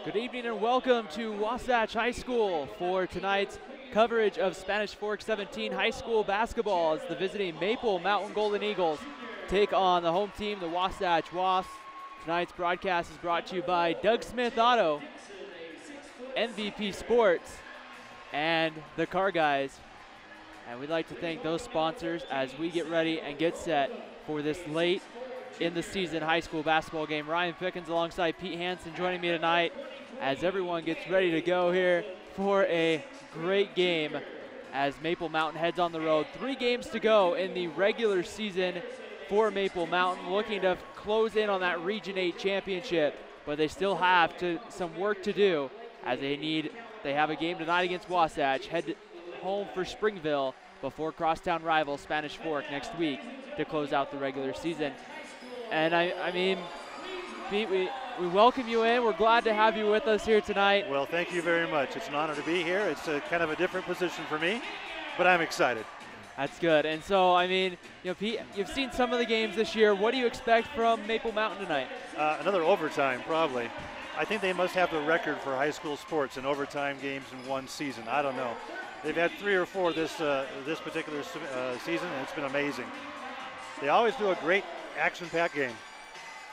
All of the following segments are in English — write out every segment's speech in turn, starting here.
Good evening and welcome to Wasatch High School for tonight's coverage of Spanish Fork 17 high school basketball as the visiting Maple Mountain Golden Eagles take on the home team, the Wasatch Wasps. Tonight's broadcast is brought to you by Doug Smith Auto, MVP Sports, and the Car Guys. And we'd like to thank those sponsors as we get ready and get set for this late in the season high school basketball game. Ryan Pickens alongside Pete Hansen joining me tonight as everyone gets ready to go here for a great game as Maple Mountain heads on the road. 3 games to go in the regular season for Maple Mountain, looking to close in on that Region 8 championship, but they still have some work to do as they have a game tonight against Wasatch, head home for Springville before crosstown rival Spanish Fork next week to close out the regular season. And I mean, Pete, we welcome you in. We're glad to have you with us here tonight. Well, thank you very much. It's an honor to be here. It's kind of a different position for me, but I'm excited. That's good. And so, I mean, Pete, you've seen some of the games this year. What do you expect from Maple Mountain tonight? Another overtime, probably. I think they must have the record for high school sports in overtime games in one season. I don't know. They've had 3 or 4 this particular season, and it's been amazing. They always do a great action-packed game.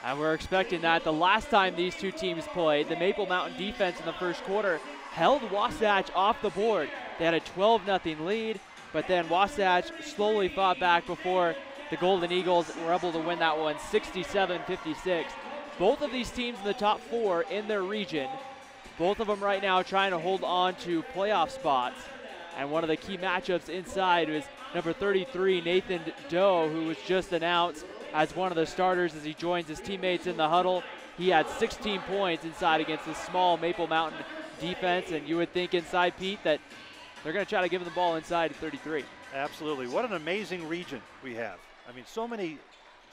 And we're expecting that. The last time these two teams played, the Maple Mountain defense in the first quarter held Wasatch off the board. They had a 12-0 lead, but then Wasatch slowly fought back before the Golden Eagles were able to win that one 67-56. Both of these teams in the top 4 in their region, both of them right now trying to hold on to playoff spots. And one of the key matchups inside was number 33, Nathan Doe, who was just announced as one of the starters as he joins his teammates in the huddle. He had 16 points inside against the small Maple Mountain defense, and you would think inside, Pete, that they're going to try to give him the ball inside at 33. Absolutely. What an amazing region we have. I mean, so many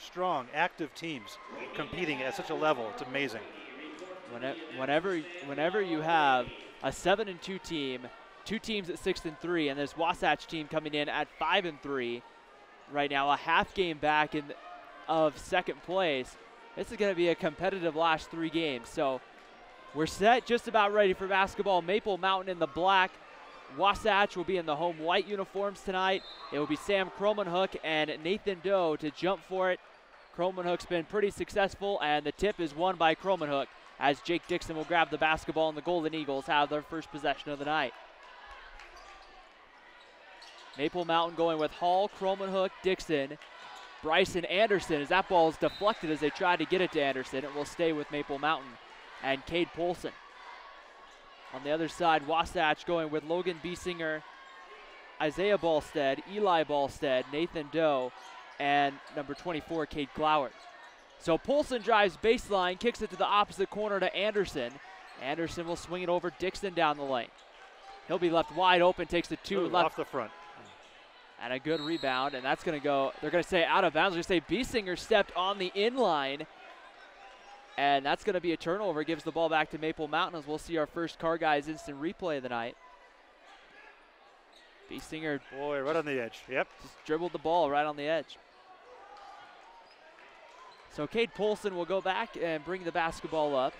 strong, active teams competing at such a level. It's amazing. Whenever you have a 7-2 team, 2 teams at 6-3, and this Wasatch team coming in at 5-3 right now, a half game back of second place. This is going to be a competitive last 3 games. So we're set, just about ready for basketball. Maple Mountain in the black. Wasatch will be in the home white uniforms tonight. It will be Sam Cromanhook and Nathan Doe to jump for it. Cromanhook's been pretty successful, and the tip is won by Cromanhook as Jake Dixon will grab the basketball and the Golden Eagles have their first possession of the night. Maple Mountain going with Hall, Cromanhook, Dixon, Bryson Anderson as that ball is deflected as they try to get it to Anderson. It will stay with Maple Mountain and Cade Polson. On the other side, Wasatch going with Logan Biesinger, Isaiah Ballstead, Eli Ballstead, Nathan Doe, and number 24, Cade Cloward. So Polson drives baseline, kicks it to the opposite corner to Anderson. Anderson will swing it over Dixon down the lane. He'll be left wide open, takes the 2 left. Off the front. And a good rebound, and that's going to go, they're going to say out of bounds. They're going to say Biesinger stepped on the inline, and that's going to be a turnover. Gives the ball back to Maple Mountain as we'll see our first Car Guys instant replay of the night. Biesinger. Boy, right on the edge. Yep. Just dribbled the ball right on the edge. So Cade Polson will go back and bring the basketball up.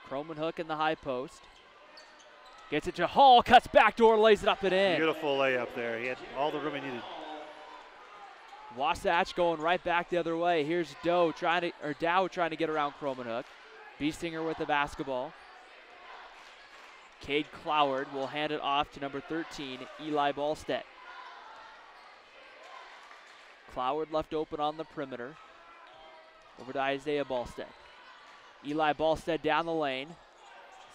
Cromanhook in the high post. Gets it to Hall, cuts backdoor, lays it up and in. Beautiful layup there. He had all the room he needed. Wasatch going right back the other way. Here's Dow trying to get around Cromanhook. Biesinger with the basketball. Cade Cloward will hand it off to number 13, Eli Ballstead. Cloward left open on the perimeter. Over to Isaiah Ballstead. Eli Ballstead down the lane.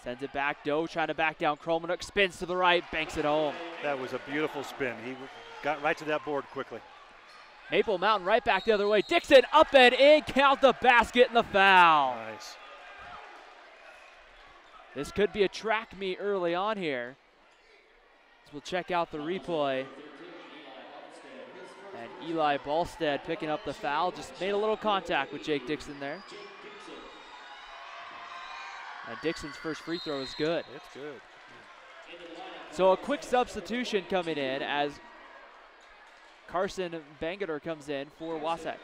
Sends it back. Doe trying to back down. Cromanhook spins to the right, banks it home. That was a beautiful spin. He got right to that board quickly. Maple Mountain right back the other way. Dixon up and in. Count the basket and the foul. Nice. This could be a track meet early on here. So we'll check out the replay. And Eli Ballstead picking up the foul. Just made a little contact with Jake Dixon there. And Dixon's first free throw is good. It's good. So a quick substitution coming in as Carson Bangater comes in for Wasatch.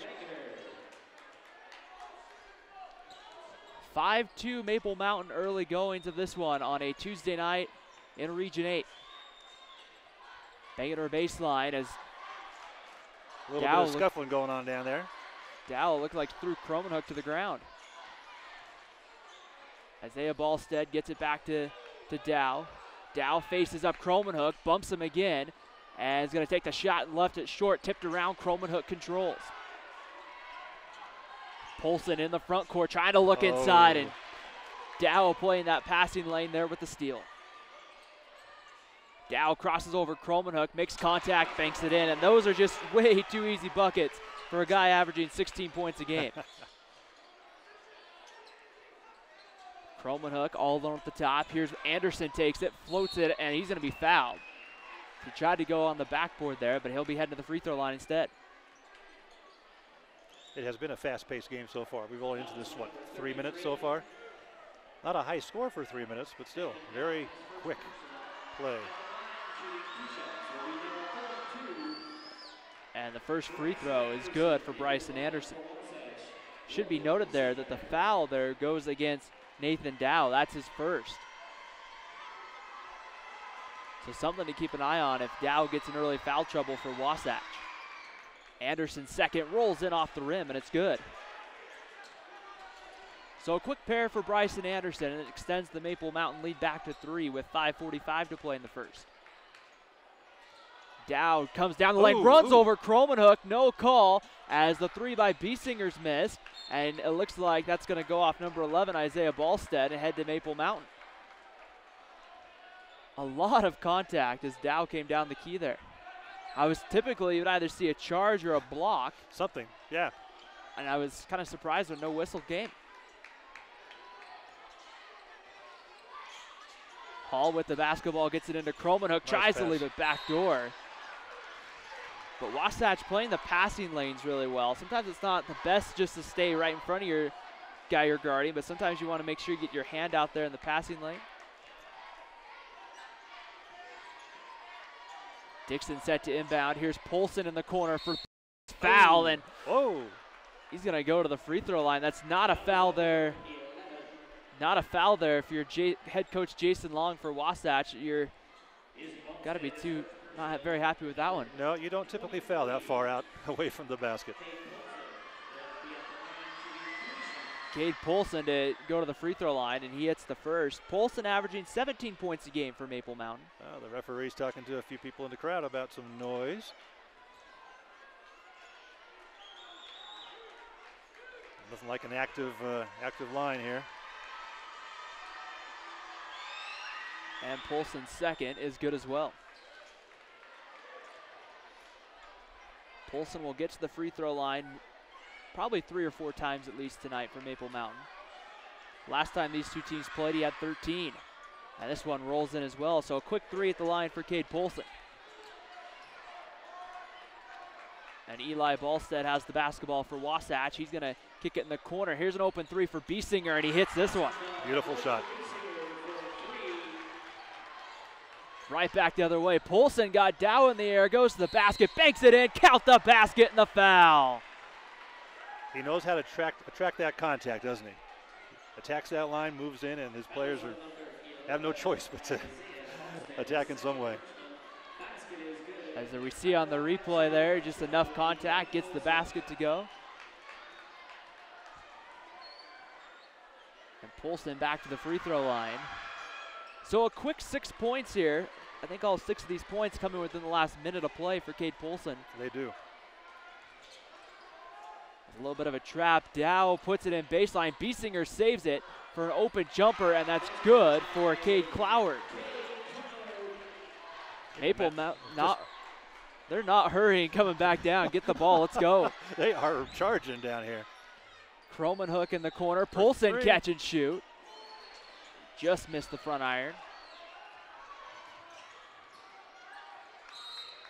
5-2 Maple Mountain early goings of this one on a Tuesday night in Region 8. Banging her baseline as a little bit of scuffling going on down there. Dow looked like threw Cromanhook to the ground. Isaiah Ballstead gets it back to Dow. Dow faces up Cromanhook, bumps him again, and is going to take the shot and left it short, tipped around. Cromanhook controls. Polson in the front court trying to look inside, and Dow playing that passing lane there with the steal. Dow crosses over Cromanhook, makes contact, banks it in, and those are just way too easy buckets for a guy averaging 16 points a game. Cromanhook all alone at the top. Here's Anderson, takes it, floats it, and he's going to be fouled. He tried to go on the backboard there, but he'll be heading to the free throw line instead. It has been a fast-paced game so far. We've only into this, 3 minutes so far? Not a high score for 3 minutes, but still very quick play. And the first free throw is good for Bryson Anderson. Should be noted there that the foul there goes against Nathan Dow. That's his first. So something to keep an eye on if Dow gets in early foul trouble for Wasatch. Anderson's second rolls in off the rim, and it's good. So a quick pair for Bryson Anderson, and it extends the Maple Mountain lead back to 3 with 5:45 to play in the first. Dow comes down the lane, runs over Cromanhook, no call, as the three by Biesinger's missed, and it looks like that's going to go off number 11, Isaiah Ballstead, and head to Maple Mountain. A lot of contact as Dow came down the key there. I was typically, you would either see a charge or a block. Something, yeah. And I was kind of surprised when no whistle came. Hall with the basketball, gets it into Cromanhook, tries to leave it back door. But Wasatch playing the passing lanes really well. Sometimes it's not the best just to stay right in front of your guy you're guarding, but sometimes you want to make sure you get your hand out there in the passing lane. Dixon set to inbound. Here's Polson in the corner for foul, and he's going to go to the free throw line. That's not a foul there. Not a foul there. If you're head coach Jason Long for Wasatch, you're got to be not very happy with that one. No, you don't typically foul that far out away from the basket. Cade Polson to go to the free throw line, and he hits the first. Polson averaging 17 points a game for Maple Mountain. The referee's talking to a few people in the crowd about some noise. Nothing like an active line here. And Polson's second is good as well. Polson will get to the free throw line probably 3 or 4 times at least tonight for Maple Mountain. Last time these two teams played, he had 13. And this one rolls in as well. So a quick 3 at the line for Cade Polson. And Eli Ballstead has the basketball for Wasatch. He's going to kick it in the corner. Here's an open 3 for Biesinger, and he hits this one. Beautiful shot. Right back the other way. Polson got Dow in the air, goes to the basket, banks it in, count the basket and the foul. He knows how to attract that contact, doesn't he? Attacks that line, moves in, and his players have no choice but to attack in some way. As we see on the replay there, just enough contact, gets the basket to go. And Polson back to the free throw line. So a quick 6 points here. I think all 6 of these points coming within the last minute of play for Cade Polson. They do. A little bit of a trap. Dow puts it in baseline. Biesinger saves it for an open jumper, and that's good for Cade Cloward. Maple Mountain, they're not hurrying coming back down. Get the ball, let's go. They are charging down here. Cromanhook in the corner. Polson catch and shoot. Just missed the front iron.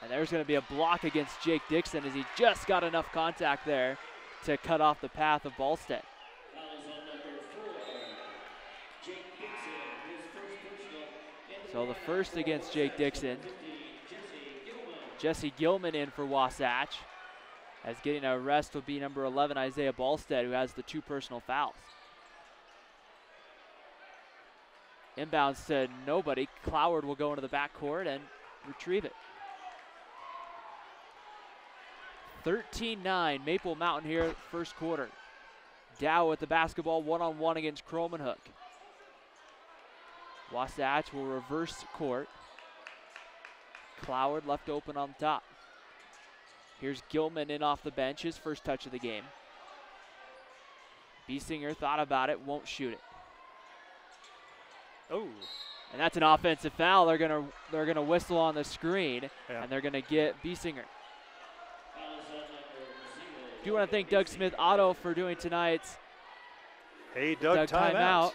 And there's going to be a block against Jake Dixon as he just got enough contact there to cut off the path of Ballstead. So the first against Jake Dixon. Jesse Gilman in for Wasatch. As getting a rest will be number 11, Isaiah Ballstead, who has the 2 personal fouls. Inbounds to nobody. Cloward will go into the backcourt and retrieve it. 13-9, Maple Mountain here, first quarter. Dow with the basketball, one-on-one against Kromenhoek. Wasatch will reverse court. Cloward left open on top. Here's Gilman in off the bench, his first touch of the game. Biesinger thought about it, won't shoot it. Oh. And that's an offensive foul. They're gonna whistle on the screen, Yeah. and they're gonna get Biesinger. Do want to thank Doug Smith Auto for doing tonight's Hey, Doug, timeout,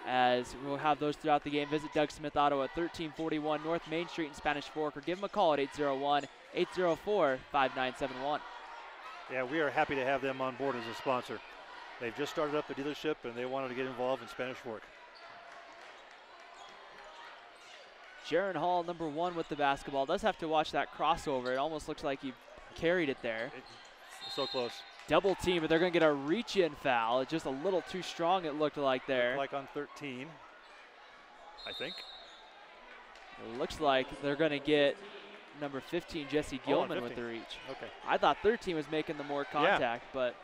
as we'll have those throughout the game. Visit Doug Smith Auto at 1341 North Main Street in Spanish Fork, or give them a call at 801-804-5971. Yeah, we are happy to have them on board as a sponsor. They've just started up a dealership, and they wanted to get involved in Spanish Fork. Jaron Hall, number 1 with the basketball. Does have to watch that crossover. It almost looks like he carried it there. So close. Double team, but they're going to get a reach-in foul. It's just a little too strong, it looked like there. Like on 13, I think. It looks like they're going to get number 15, Jesse Gilman, with the reach. Okay. I thought 13 was making the more contact, but.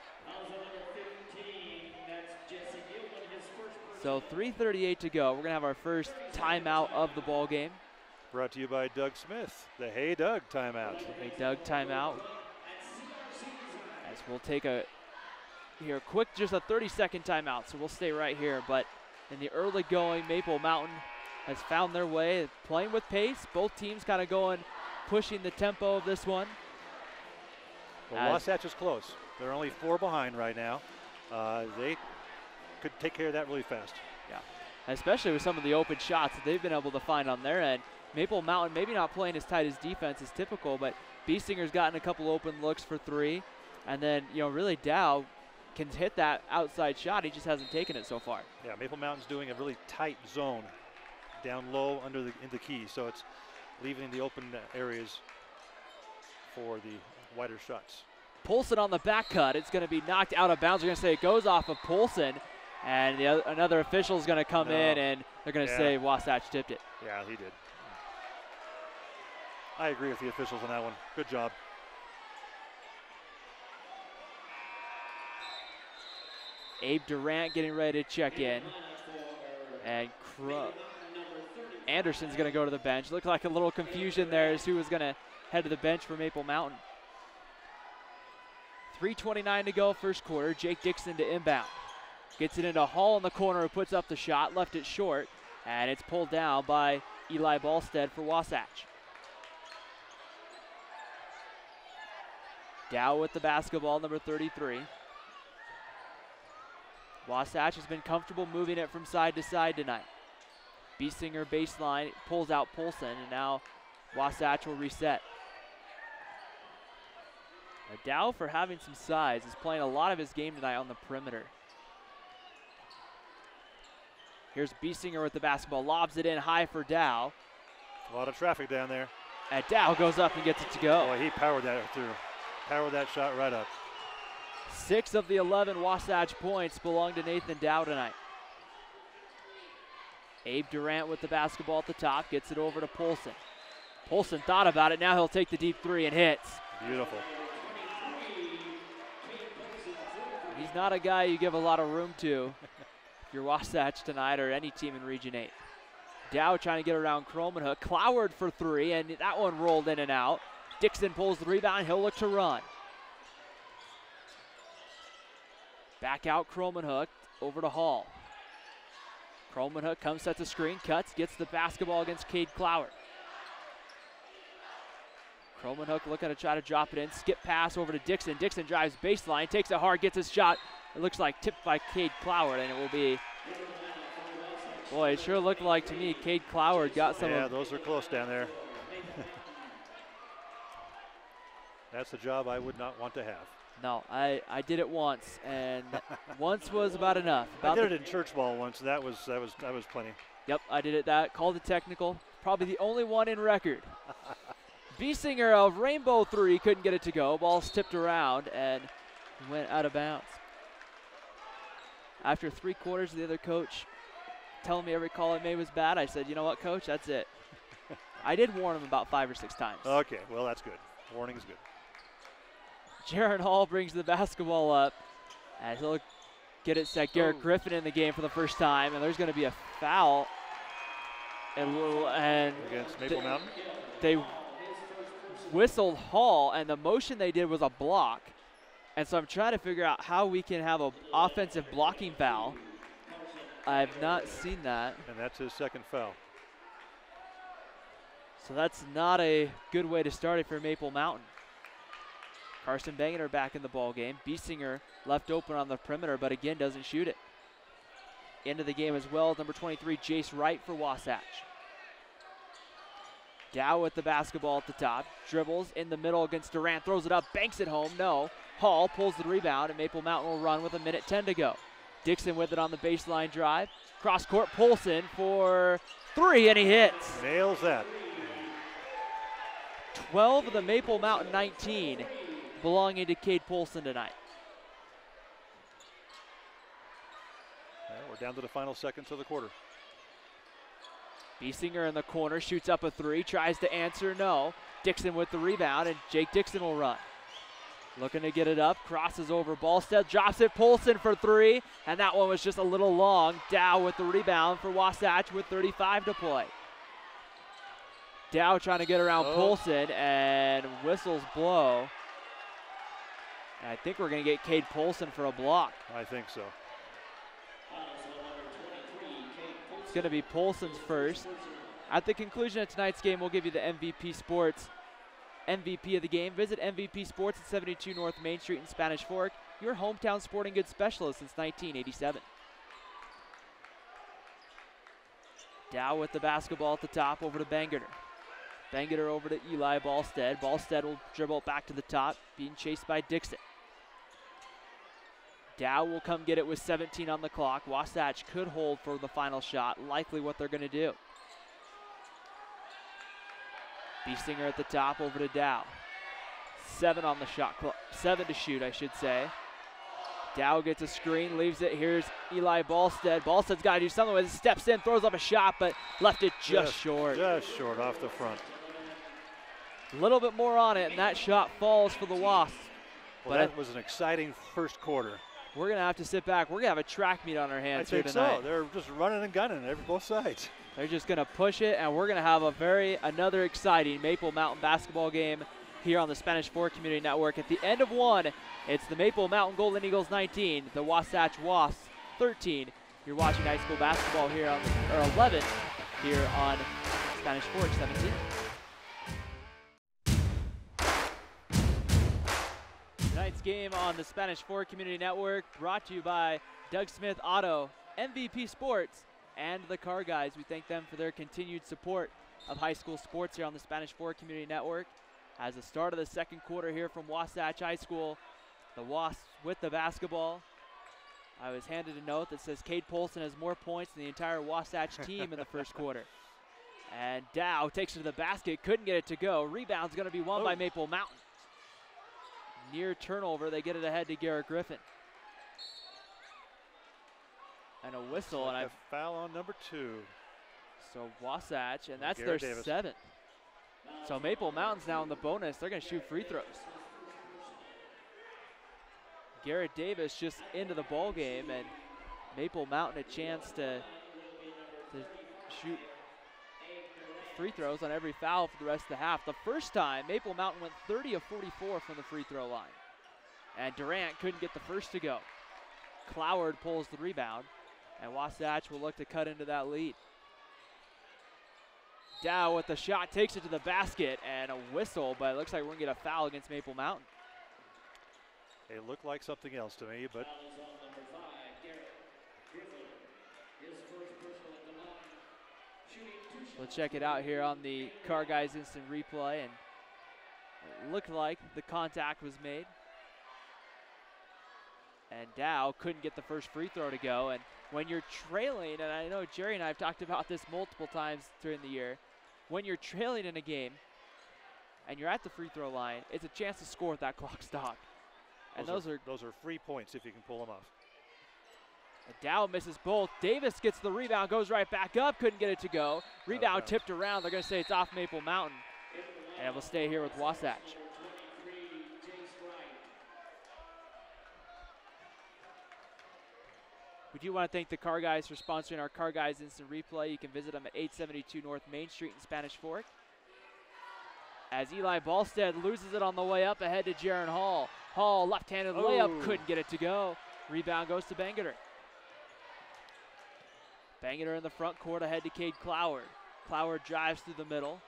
So 3:38 to go. We're going to have our first timeout of the ball game. Brought to you by Doug Smith, the Hey Doug timeout. Hey Doug timeout. As we'll take a quick, just a 30-second timeout, so we'll stay right here. But in the early going, Maple Mountain has found their way, playing with pace. Both teams kind of going, pushing the tempo of this one. Well, Wasatch is close. They're only 4 behind right now. They could take care of that really fast. Yeah, especially with some of the open shots that they've been able to find on their end. Maple Mountain maybe not playing as tight as defense as typical, but Biesinger's gotten a couple open looks for 3. And then, really Dow can hit that outside shot. He just hasn't taken it so far. Yeah, Maple Mountain's doing a really tight zone down low in the key, so it's leaving the open areas for the wider shots. Poulsen on the back cut. It's going to be knocked out of bounds. They're going to say it goes off of Poulsen, and another official is going to come in, and they're going to say Wasatch tipped it. Yeah, he did. I agree with the officials on that one. Good job. Abe Durant getting ready to check in. And Anderson's going to go to the bench. Looked like a little confusion there as who was going to head to the bench for Maple Mountain. 3:29 to go, first quarter. Jake Dixon to inbound. Gets it into Hall in the corner, who puts up the shot, left it short, and it's pulled down by Eli Ballstead for Wasatch. Dow with the basketball, number 33. Wasatch has been comfortable moving it from side to side tonight. Biesinger baseline, pulls out Poulsen, and now Wasatch will reset. Now Dow, for having some size, is playing a lot of his game tonight on the perimeter. Here's Biesinger with the basketball, lobs it in high for Dow. A lot of traffic down there. And Dow goes up and gets it to go. Boy, he powered that through. Powered that shot right up. 6 of the 11 Wasatch points belong to Nathan Dow tonight. Abe Durant with the basketball at the top, gets it over to Poulsen. Poulsen thought about it, now he'll take the deep 3 and hits. Beautiful. He's not a guy you give a lot of room to if you're Wasatch tonight or any team in Region 8. Dow trying to get around Kromenhoek. Cloward for 3, and that one rolled in and out. Dixon pulls the rebound, he'll look to run. Back out Kromenhoek, over to Hall. Kromenhoek comes, sets a screen, cuts, gets the basketball against Cade Cloward. Kromenhoek looking to try to drop it in, skip pass over to Dixon. Dixon drives baseline, takes it hard, gets his shot. It looks like tipped by Cade Cloward, and it will be, boy, it sure looked like to me Cade Cloward got some. Yeah, those are close down there. That's a job I would not want to have. No, I did it once, and once was about enough. I did it in church ball once. That was plenty. Yep, I did it that. Called it technical. Probably the only one in record. Biesinger of Rainbow 3 couldn't get it to go. Ball's tipped around and went out of bounds. After 3 quarters, the other coach telling me every call I made was bad. I said, you know what, Coach, that's it. I did warn him about 5 or 6 times. Okay, well, that's good. Warning's good. Jaron Hall brings the basketball up, and he'll get it set. Garrett Griffin in the game for the first time, and there's going to be a foul. And against Maple Mountain? They whistled Hall, and the motion they did was a block. And so I'm trying to figure out how we can have an offensive blocking foul. I've not seen that. And that's his second foul. So that's not a good way to start it for Maple Mountain. Carson Bangeter back in the ball game. Biesinger left open on the perimeter, but again doesn't shoot it. Into the game as well, number 23, Jace Wright for Wasatch. Dow with the basketball at the top. Dribbles in the middle against Durant. Throws it up, banks it home. No. Hall pulls the rebound, and Maple Mountain will run with 1:10 to go. Dixon with it on the baseline drive. Cross court, Polson for 3, and he hits. Nails that. 12 of the Maple Mountain 19 belonging to Cade Polson tonight. Well, we're down to the final seconds of the quarter. Biesinger in the corner, shoots up a 3, tries to answer, no. Dixon with the rebound, and Jake Dixon will run. Looking to get it up, crosses over Ballstead, drops it, Polson for 3, and that one was just a little long. Dow with the rebound for Wasatch with 35 to play. Dow trying to get around Polson, and whistles blow. And I think we're going to get Cade Polson for a block. I think so. It's going to be Polson's first. At the conclusion of tonight's game, we'll give you the MVP Sports MVP of the game. Visit MVP Sports at 72 North Main Street in Spanish Fork, your hometown sporting goods specialist since 1987. Dow with the basketball at the top, over to Bangeter. Bangeter over to Eli Ballstead. Ballstead will dribble back to the top, being chased by Dixon. Dow will come get it with 17 on the clock. Wasatch could hold for the final shot, likely what they're going to do. Biesinger at the top, over to Dow. 7 on the shot clock, 7 to shoot, I should say. Dow gets a screen, leaves it. Here's Eli Ballstead. Ballstead's got to do something with it. Steps in, throws up a shot, but left it just short. Just short off the front. A little bit more on it, and that shot falls for the Wasps. Well, that was an exciting first quarter. We're going to have to sit back. We're going to have a track meet on our hands here tonight. I think so. They're just running and gunning both sides. They're just going to push it, and we're going to have another exciting Maple Mountain basketball game here on the Spanish Fork Community Network. At the end of one, it's the Maple Mountain Golden Eagles 19, the Wasatch Wasps 13. You're watching high school basketball here on, or 11 here on Spanish Fork 17. Tonight's game on the Spanish Fork Community Network brought to you by Doug Smith Auto, MVP Sports, and the Car Guys. We thank them for their continued support of high school sports here on the Spanish Fork Community Network. As the start of the second quarter here from Wasatch High School, the Wasps with the basketball. I was handed a note that says Cade Polson has more points than the entire Wasatch team in the first quarter. And Dow takes it to the basket, couldn't get it to go. Rebound's going to be won by Maple Mountain. Near turnover, they get it ahead to Garrett Griffin. And a whistle, and a foul on number 2. So Wasatch, and that's Garrett their Davis. 7th. So Maple Mountain's now in the bonus. They're going to shoot free throws. Garrett Davis just into the ball game, and Maple Mountain a chance to shoot free throws on every foul for the rest of the half. The first time, Maple Mountain went 30 of 44 from the free throw line. And Durant couldn't get the first to go. Cloward pulls the rebound, and Wasatch will look to cut into that lead. Dow with the shot, takes it to the basket, and a whistle, but it looks like we're going to get a foul against Maple Mountain. It looked like something else to me, but we'll check it out here on the Car Guys instant replay, and it looked like the contact was made. And Dow couldn't get the first free throw to go, and when you're trailing, and I know Jerry and I have talked about this multiple times during the year, when you're trailing in a game and you're at the free throw line, it's a chance to score with that clock stopped. And those are free points if you can pull them off. Dow misses both. Davis gets the rebound, goes right back up, couldn't get it to go. Rebound tipped around. They're going to say it's off Maple Mountain. And we'll stay here with Wasatch. We do want to thank the Car Guys for sponsoring our Car Guys Instant Replay. You can visit them at 872 North Main Street in Spanish Fork. As Eli Ballstead loses it on the way up ahead to Jaron Hall. Hall, left-handed layup, couldn't get it to go. Rebound goes to Bangerter. Bangerter in the front court ahead to Cade Cloward. Cloward drives through the middle.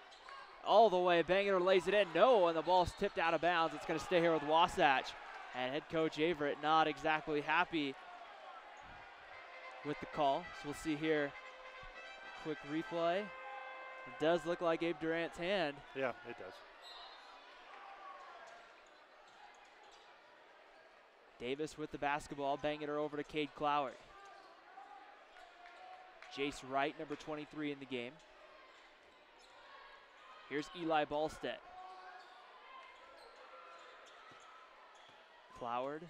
All the way, Bangerter lays it in. No, and the ball's tipped out of bounds. It's going to stay here with Wasatch. And head coach Averett not exactly happy with the call. So we'll see here, quick replay. It does look like Abe Durant's hand. Yeah, it does. Davis with the basketball, banging her over to Cade Cloward. Jace Wright, number 23 in the game. Here's Eli Ballstead. Cloward.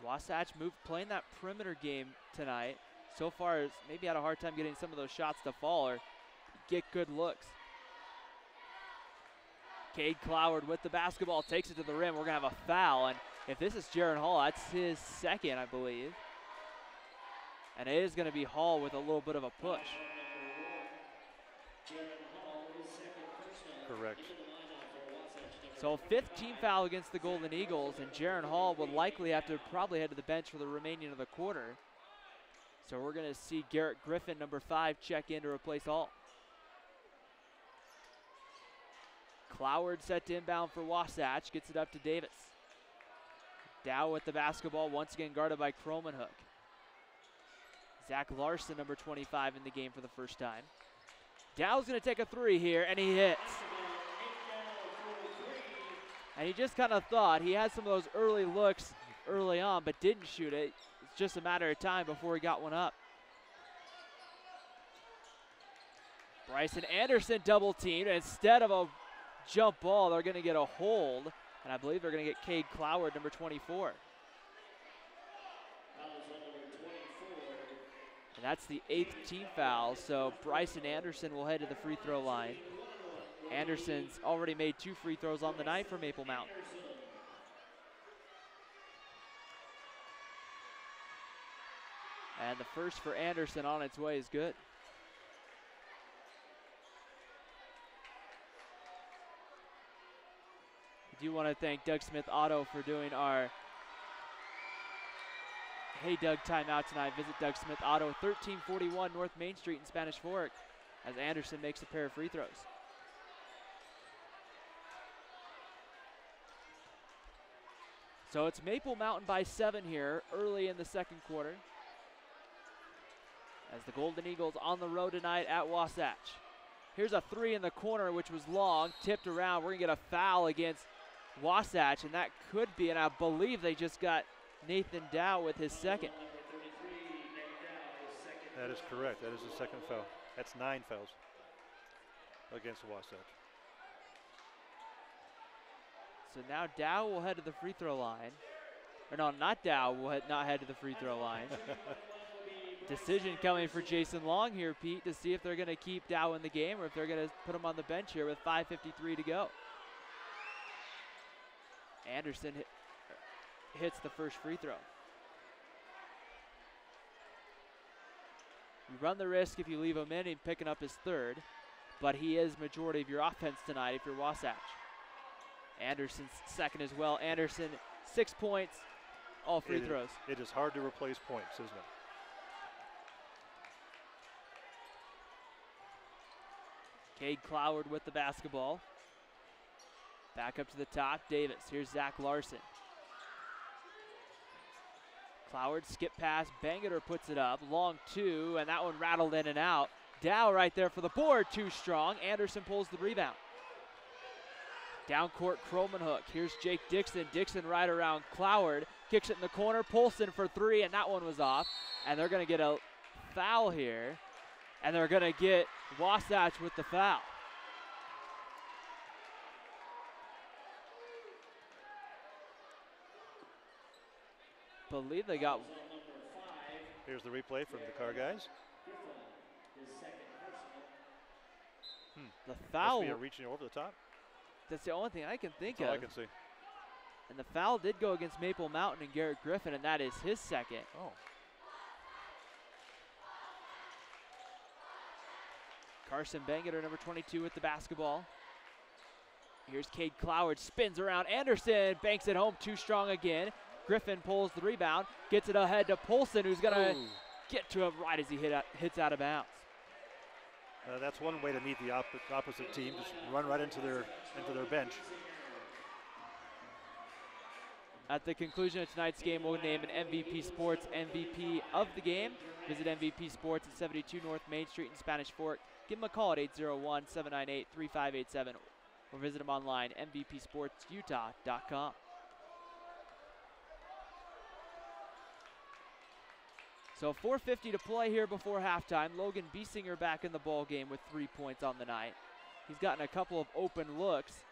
Wasatch playing that perimeter game tonight. So far, has maybe had a hard time getting some of those shots to fall or get good looks. Cade Cloward with the basketball, takes it to the rim. We're going to have a foul, and if this is Jaron Hall, that's his second, I believe. And it is going to be Hall with a little bit of a push. Correct. So 5th team foul against the Golden Eagles, and Jaron Hall will likely have to probably head to the bench for the remaining of the quarter. So we're going to see Garrett Griffin, number 5, check in to replace Hall. Cloward set to inbound for Wasatch, gets it up to Davis. Dow with the basketball, once again guarded by Kromenhoek. Zach Larson, number 25 in the game for the first time. Dow's going to take a three here, and he hits. And he just kind of thought, he had some of those early looks early on, but didn't shoot it. It's just a matter of time before he got one up. Bryson Anderson double teamed, and instead of a jump ball, they're going to get a hold, and I believe they're going to get Cade Cloward, number 24. And that's the 8th team foul, so Bryson Anderson will head to the free throw line. Anderson's already made 2 free throws on the night for Maple Mountain. And the first for Anderson on its way is good. I do want to thank Doug Smith Auto for doing our Hey Doug timeout tonight. Visit Doug Smith Auto, 1341 North Main Street in Spanish Fork, as Anderson makes a pair of free throws. So it's Maple Mountain by 7 here early in the second quarter, as the Golden Eagles on the road tonight at Wasatch. Here's a three in the corner, which was long, tipped around. We're going to get a foul against Wasatch, and that could be, and I believe they just got Nathan Dow with his second. That is correct. That is the second foul. That's 9 fouls against Wasatch. So now Dow will head to the free throw line. Or no, not Dow will not head to the free throw line. Decision coming for Jason Long here, Pete, to see if they're going to keep Dow in the game or if they're going to put him on the bench here with 5:53 to go. Anderson hits the first free throw. You run the risk if you leave him in picking up his third, but he is majority of your offense tonight if you're Wasatch. Anderson's second as well. Anderson, 6 points, all free throws. It is hard to replace points, isn't it? Cade Cloward with the basketball. Back up to the top, Davis. Here's Zach Larson. Cloward skip pass, Bangerter puts it up. Long 2, and that one rattled in and out. Dow right there for the board, too strong. Anderson pulls the rebound. Down court, Kromenhoek. Here's Jake Dixon. Dixon right around Cloward. Kicks it in the corner. Polson for 3, and that one was off. And they're going to get a foul here. And they're going to get Wasatch with the foul. Believe they got Here's the replay from the car guys. The foul. Must be a reaching over the top. That's the only thing I can think That's of. all I can see. And the foul did go against Maple Mountain and Garrett Griffin, and that is his second. Oh. Carson Bangeter, number 22, with the basketball. Here's Cade Cloward, spins around Anderson, banks it home, too strong again. Griffin pulls the rebound, gets it ahead to Polson, who's gonna get to it right as he hits out of bounds. That's one way to meet the opposite team, just run right into their bench. At the conclusion of tonight's game, we'll name an MVP Sports MVP of the game. Visit MVP Sports at 72 North Main Street in Spanish Fork. Give them a call at 801-798-3587 or visit them online, mvpsportsutah.com. So 4:50 to play here before halftime. Logan Biesinger back in the ball game with 3 points on the night. He's gotten a couple of open looks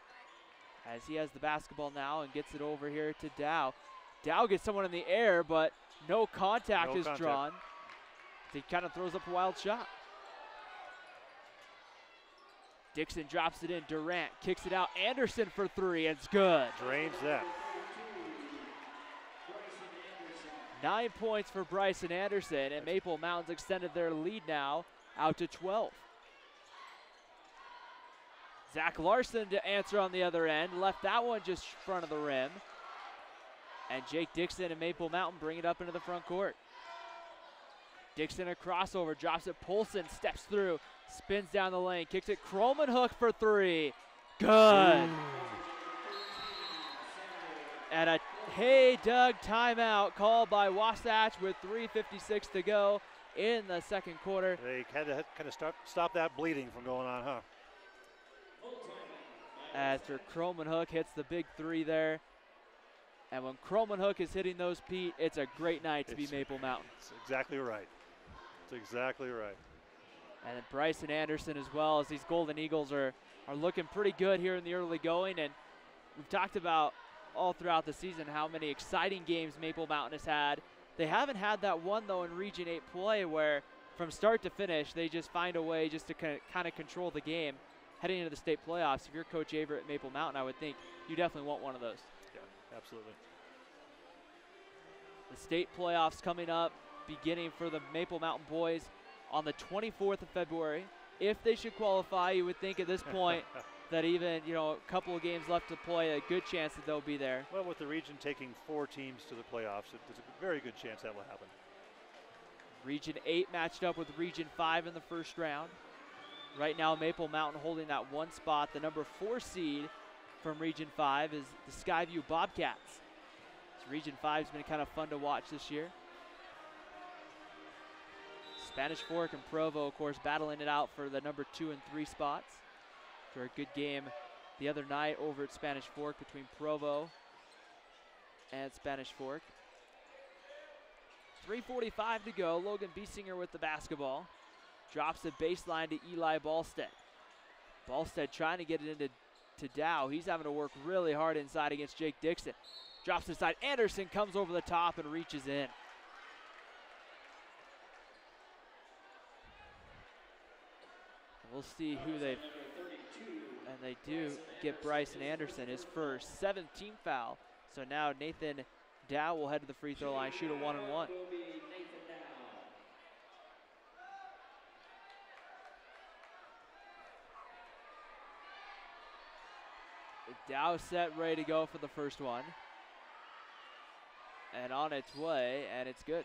as he has the basketball now and gets it over here to Dow. Dow gets someone in the air, but no contact is drawn. He kind of throws up a wild shot. Dixon drops it in. Durant kicks it out. Anderson for three, and it's good. Drains that. 9 points for Bryson Anderson, and Maple Mountain's extended their lead now out to 12. Zach Larson to answer on the other end. Left that one just front of the rim. And Jake Dixon and Maple Mountain bring it up into the front court. Dixon a crossover, drops it. Polson steps through, spins down the lane, kicks it. Krollman hook for three. Good. And a Hey Doug timeout called by Wasatch with 3:56 to go in the second quarter. They had to kind of stop that bleeding from going on, huh? After Krollman Hook hits the big three there. And when Krollman Hook is hitting those, Pete, it's a great night to be Maple Mountain. That's exactly right. That's exactly right. And then Bryson Anderson as well, as these Golden Eagles are looking pretty good here in the early going. And we've talked about all throughout the season how many exciting games Maple Mountain has had. They haven't had that one, though, in Region 8 play where from start to finish they just find a way just to kind of control the game heading into the state playoffs. If you're Coach Aver at Maple Mountain, I would think you definitely want one of those. Yeah, absolutely. The state playoffs coming up, beginning for the Maple Mountain boys on the 24th of February. If they should qualify, you would think at this point that even, a couple of games left to play, a good chance that they'll be there. Well, with the region taking 4 teams to the playoffs, there's a very good chance that will happen. Region 8 matched up with Region 5 in the first round. Right now, Maple Mountain holding that one spot. The number 4 seed from Region 5 is the Skyview Bobcats. So Region 5 has been kind of fun to watch this year. Spanish Fork and Provo, of course, battling it out for the number 2 and 3 spots. For a good game the other night over at Spanish Fork between Provo and Spanish Fork. 3:45 to go. Logan Biesinger with the basketball. Drops the baseline to Eli Ballstead. Ballstead trying to get it into Dow. He's having to work really hard inside against Jake Dixon. Drops inside. Anderson comes over the top and reaches in. We'll see who they... And they do get Bryson Anderson his first 17th foul. So now Nathan Dow will head to the free throw line, shoot a 1-and-1. Dow set, ready to go for the first one. And on its way, and it's good.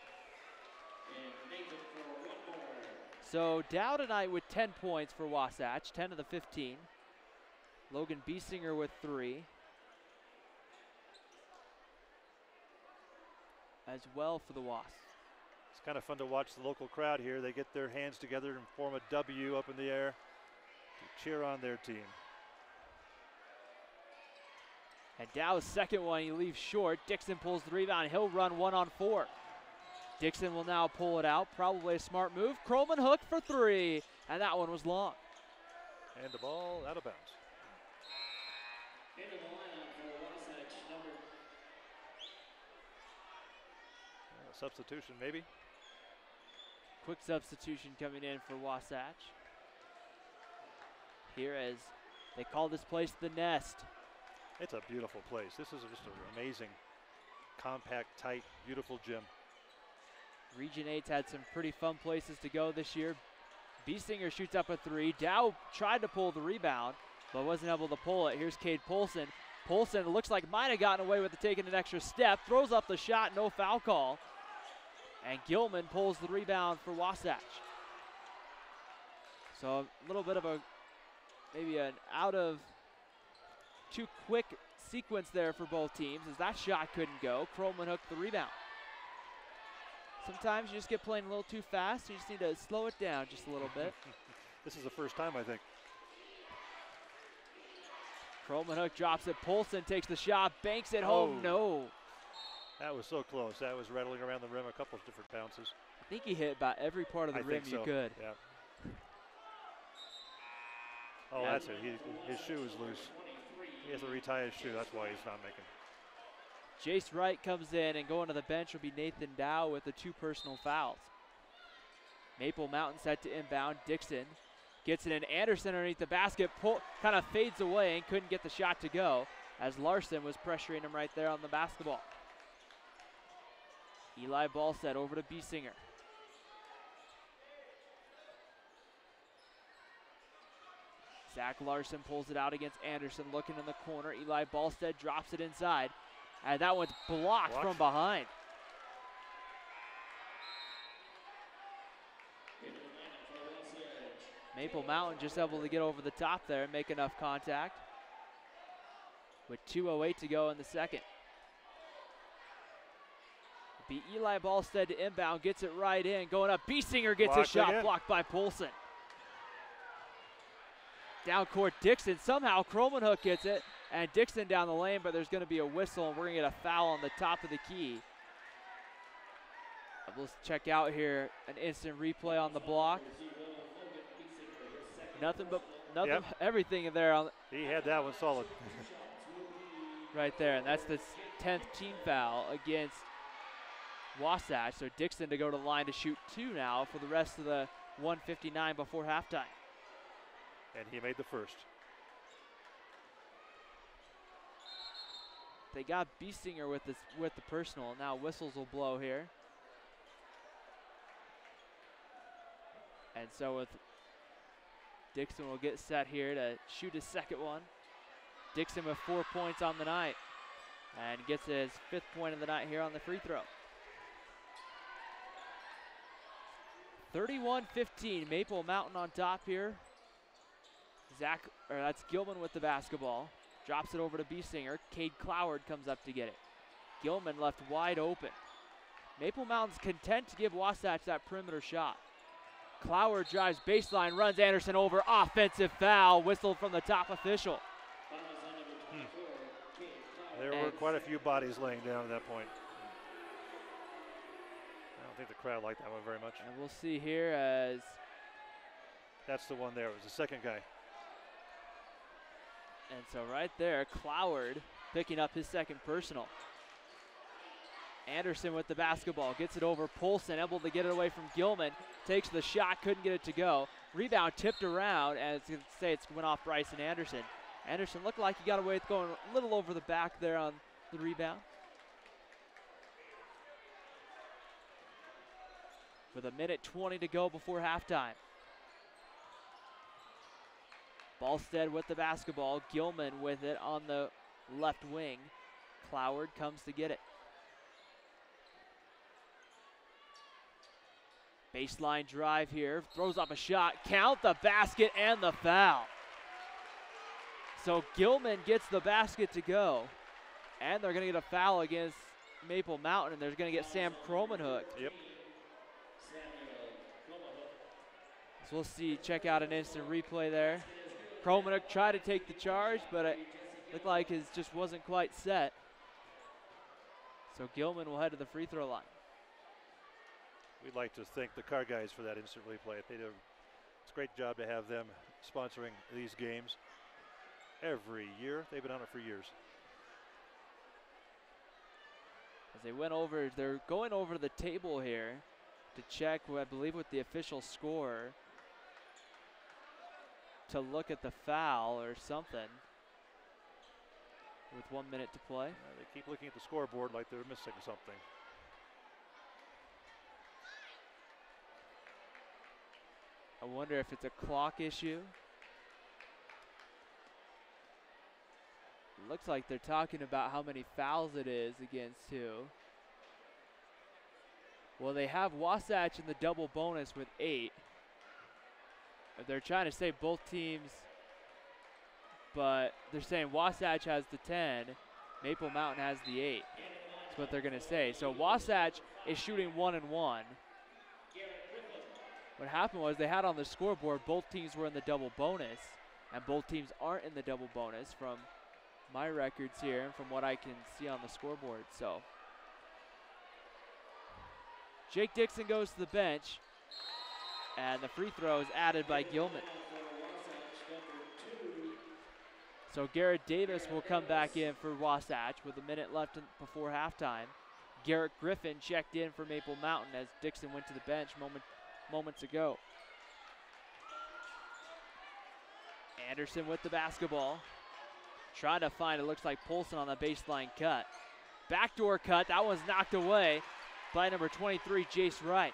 So Dow tonight with 10 points for Wasatch, 10 of the 15. Logan Biesinger with 3. As well for the Wasps. It's kind of fun to watch the local crowd here. They get their hands together and form a W up in the air to cheer on their team. And Dow's second one, he leaves short. Dixon pulls the rebound. He'll run 1-on-4. Dixon will now pull it out. Probably a smart move. Krollman hook for 3. And that one was long. And the ball out of bounds. Substitution maybe. quick substitution coming in for Wasatch. Here as they call this place the Nest. It's a beautiful place. This is just an amazing, compact, tight, beautiful gym. Region 8's had some pretty fun places to go this year. Biesinger shoots up a three. Dow tried to pull the rebound, but wasn't able to pull it. Here's Cade Polson. Polson looks like might have gotten away with it, taking an extra step. Throws up the shot, no foul call. And Gilman pulls the rebound for Wasatch. So a little bit of maybe an out of too quick sequence there for both teams as that shot couldn't go. Krollman hooked the rebound. Sometimes you just get playing a little too fast. You just need to slow it down just a little bit. This is the first time, I think. Krollman hook drops it. Polson takes the shot, banks it home. No. That was so close. That was rattling around the rim a couple of different bounces. I think he hit about every part of the rim you could. Yeah. Oh, that's it. His shoe is loose. He has to retie his shoe. That's why he's not making. Jace Wright comes in, and going to the bench will be Nathan Dow with the 2 personal fouls. Maple Mountain set to inbound. Dixon gets it in. Anderson underneath the basket, kind of fades away and couldn't get the shot to go as Larson was pressuring him right there on the basketball. Eli Ballstead over to Biesinger. Zach Larson pulls it out against Anderson, looking in the corner. Eli Ballstead drops it inside. And that one's blocked from behind. Maple Mountain just able to get over the top there and make enough contact. With 2:08 to go in the second. It'll be Eli Ballstead to inbound, gets it right in. Going up, Biesinger gets a shot blocked by Polson. Down court, Dixon. Somehow Krollman hook gets it, and Dixon down the lane, but there's going to be a whistle, and we're going to get a foul on the top of the key. Let's check out here an instant replay on the block. Nothing, everything in there. He had that one solid. Right there, and that's the 10th team foul against Wasatch. So Dixon to go to the line to shoot 2 now for the rest of the 1:59 before halftime. And he made the first. They got Biesinger with the personal. Now whistles will blow here. And so with Dixon will get set here to shoot his second one. Dixon with 4 points on the night and gets his 5th point of the night here on the free throw. 31-15, Maple Mountain on top here. That's Gilman with the basketball. Drops it over to Biesinger. Cade Cloward comes up to get it. Gilman left wide open. Maple Mountain's content to give Wasatch that perimeter shot. Cloward drives baseline, runs Anderson over. Offensive foul, whistled from the top official. There were quite a few bodies laying down at that point. I don't think the crowd liked that one very much. And we'll see here as... That's the one there. It was the second guy. And so right there, Cloward picking up his second personal. Anderson with the basketball, gets it over Polson, able to get it away from Gilman. Takes the shot, couldn't get it to go. Rebound tipped around, and it's going to say it's went off Bryson Anderson. Anderson looked like he got away with going a little over the back there on the rebound. With 1:20 to go before halftime. Ballstead with the basketball. Gilman with it on the left wing. Cloward comes to get it. Baseline drive here. Throws up a shot. Count the basket and the foul. So Gilman gets the basket to go. And they're going to get a foul against Maple Mountain. And they're going to get Sam Krollman hooked. Yep. So we'll see. Check out an instant replay there. Krollman tried to take the charge, but it looked like his just wasn't quite set. So Gilman will head to the free throw line. We'd like to thank the car guys for that instant replay. It's a great job to have them sponsoring these games every year. They've been on it for years. As they went over, they're going over the table here to check, I believe, with the official score to look at the foul or something with 1 minute to play. They keep looking at the scoreboard like they're missing something. I wonder if it's a clock issue. Looks like they're talking about how many fouls it is against who. Well, they have Wasatch in the double bonus with 8. They're trying to say both teams, but they're saying Wasatch has the 10, Maple Mountain has the 8. That's what they're going to say. So Wasatch is shooting 1 and 1. What happened was they had on the scoreboard both teams were in the double bonus, and both teams aren't in the double bonus from my records here and from what I can see on the scoreboard. So Jake Dixon goes to the bench, and the free throw is added by Gilman. So Garrett Davis will come back in for Wasatch with a minute left before halftime. Garrett Griffin checked in for Maple Mountain as Dixon went to the bench moments ago. Anderson with the basketball. Trying to find, it looks like Polson on the baseline cut. Backdoor cut, that one's knocked away by number 23, Jace Wright.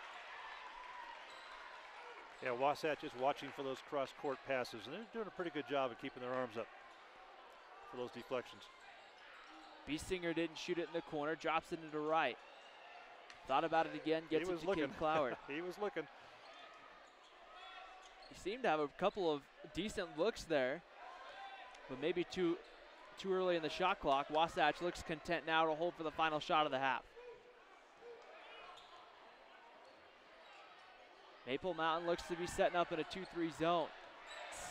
Yeah, Wasatch is watching for those cross-court passes, and they're doing a pretty good job of keeping their arms up for those deflections. Biesinger didn't shoot it in the corner, drops it into Wright. Thought about it again, gets it to Cade Cloward. He was looking. He seemed to have a couple of decent looks there, but maybe too early in the shot clock. Wasatch looks content now to hold for the final shot of the half. Maple Mountain looks to be setting up in a 2-3 zone.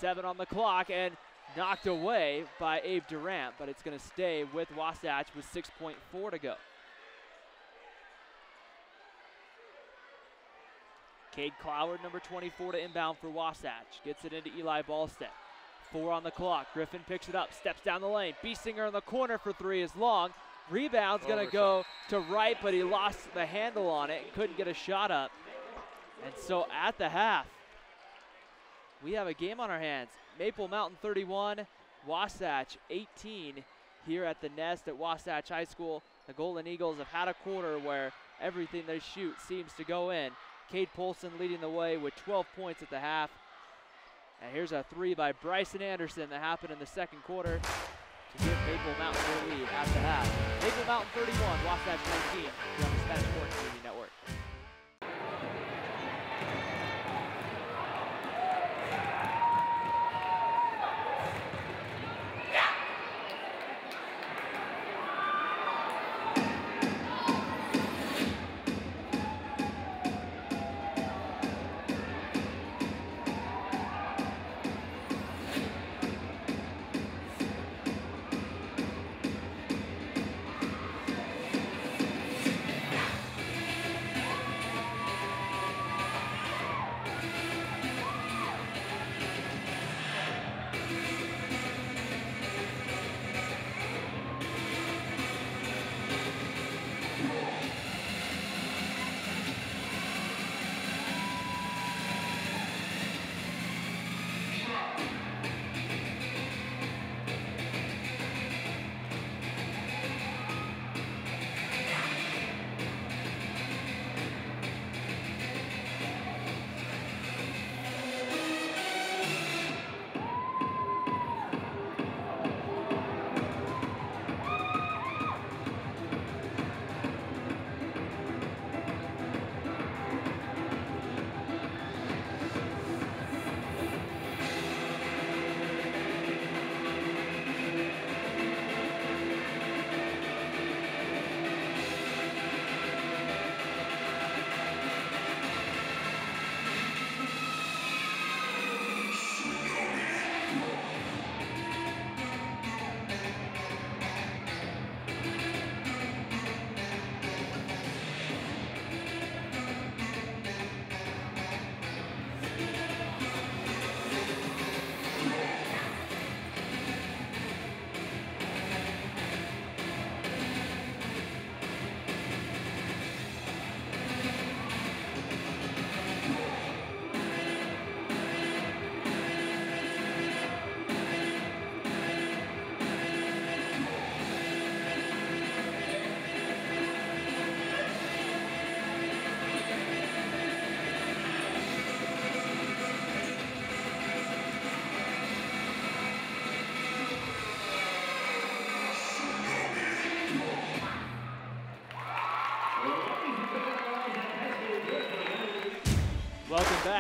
7 on the clock and knocked away by Abe Durant, but it's going to stay with Wasatch with 6.4 to go. Cade Cloward, number 24, to inbound for Wasatch. Gets it into Eli Ballstead. 4 on the clock. Griffin picks it up, steps down the lane. Biesinger in the corner for 3 is long. Rebound's going to go to Wright, but he lost the handle on it and couldn't get a shot up. And so at the half, we have a game on our hands. Maple Mountain 31, Wasatch 18 here at the Nest at Wasatch High School. The Golden Eagles have had a quarter where everything they shoot seems to go in. Cade Polson leading the way with 12 points at the half. And here's a 3 by Bryson Anderson that happened in the second quarter to give Maple Mountain their lead at the half. Maple Mountain 31, Wasatch 19 here on the Spanish Sports TV Network.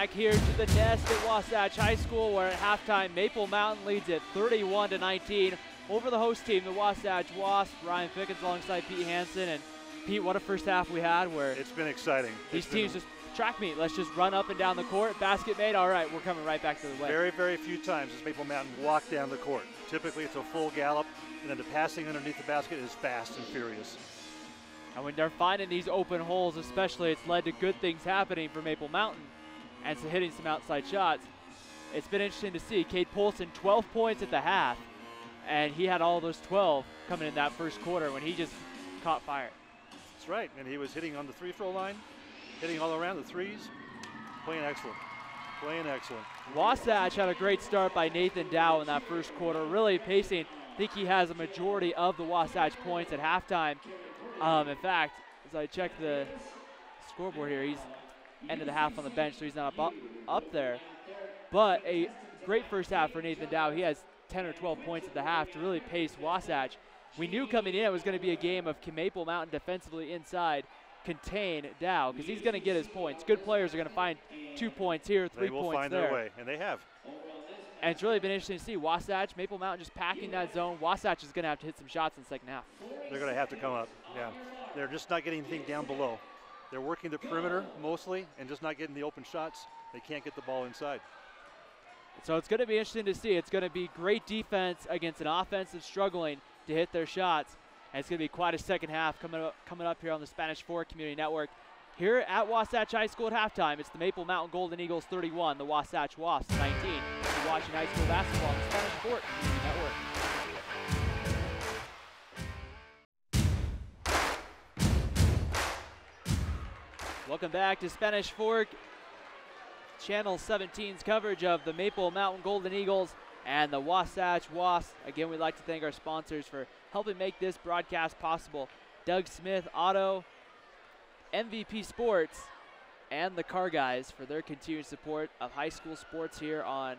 back here to the nest at Wasatch High School, where at halftime Maple Mountain leads it 31-19 over the host team, the Wasatch Wasps. Ryan Pickens alongside Pete Hansen. And Pete, what a first half we had where it's been exciting. These teams just track meet. Let's just run up and down the court. Basket made. All right, we're coming right back to the way. Very, very few times does Maple Mountain walk down the court. Typically it's a full gallop, and then the passing underneath the basket is fast and furious. And when they're finding these open holes, especially, it's led to good things happening for Maple Mountain and so hitting some outside shots. It's been interesting to see. Cade Polson, 12 points at the half, and he had all those 12 coming in that first quarter when he just caught fire. That's right, and he was hitting on the free throw line, hitting all around the threes, playing excellent, playing excellent. Wasatch had a great start by Nathan Dow in that first quarter, really pacing. I think he has a majority of the Wasatch points at halftime. In fact, as I check the scoreboard here, he's end of the half on the bench, so he's not up there. But a great first half for Nathan Dow. He has 10 or 12 points at the half to really pace Wasatch. We knew coming in it was going to be a game of can Maple Mountain defensively inside contain Dow, because he's going to get his points. Good players are going to find 2 points here, 3 points there. They will find their way, and they have. And it's really been interesting to see Wasatch, Maple Mountain just packing that zone. Wasatch is going to have to hit some shots in the second half. They're going to have to come up, yeah. They're just not getting anything down below. They're working the perimeter mostly and just not getting the open shots. They can't get the ball inside. So it's going to be interesting to see. It's going to be great defense against an offensive struggling to hit their shots. And it's going to be quite a second half coming up here on the Spanish Fork Community Network. Here at Wasatch High School at halftime, it's the Maple Mountain Golden Eagles 31, the Wasatch Wasps 19. You're watching high school basketball on the Spanish Fork Community Network. Welcome back to Spanish Fork, Channel 17's coverage of the Maple Mountain Golden Eagles and the Wasatch Wasps. Again, we'd like to thank our sponsors for helping make this broadcast possible. Doug Smith Auto, MVP Sports, and the Car Guys for their continued support of high school sports here on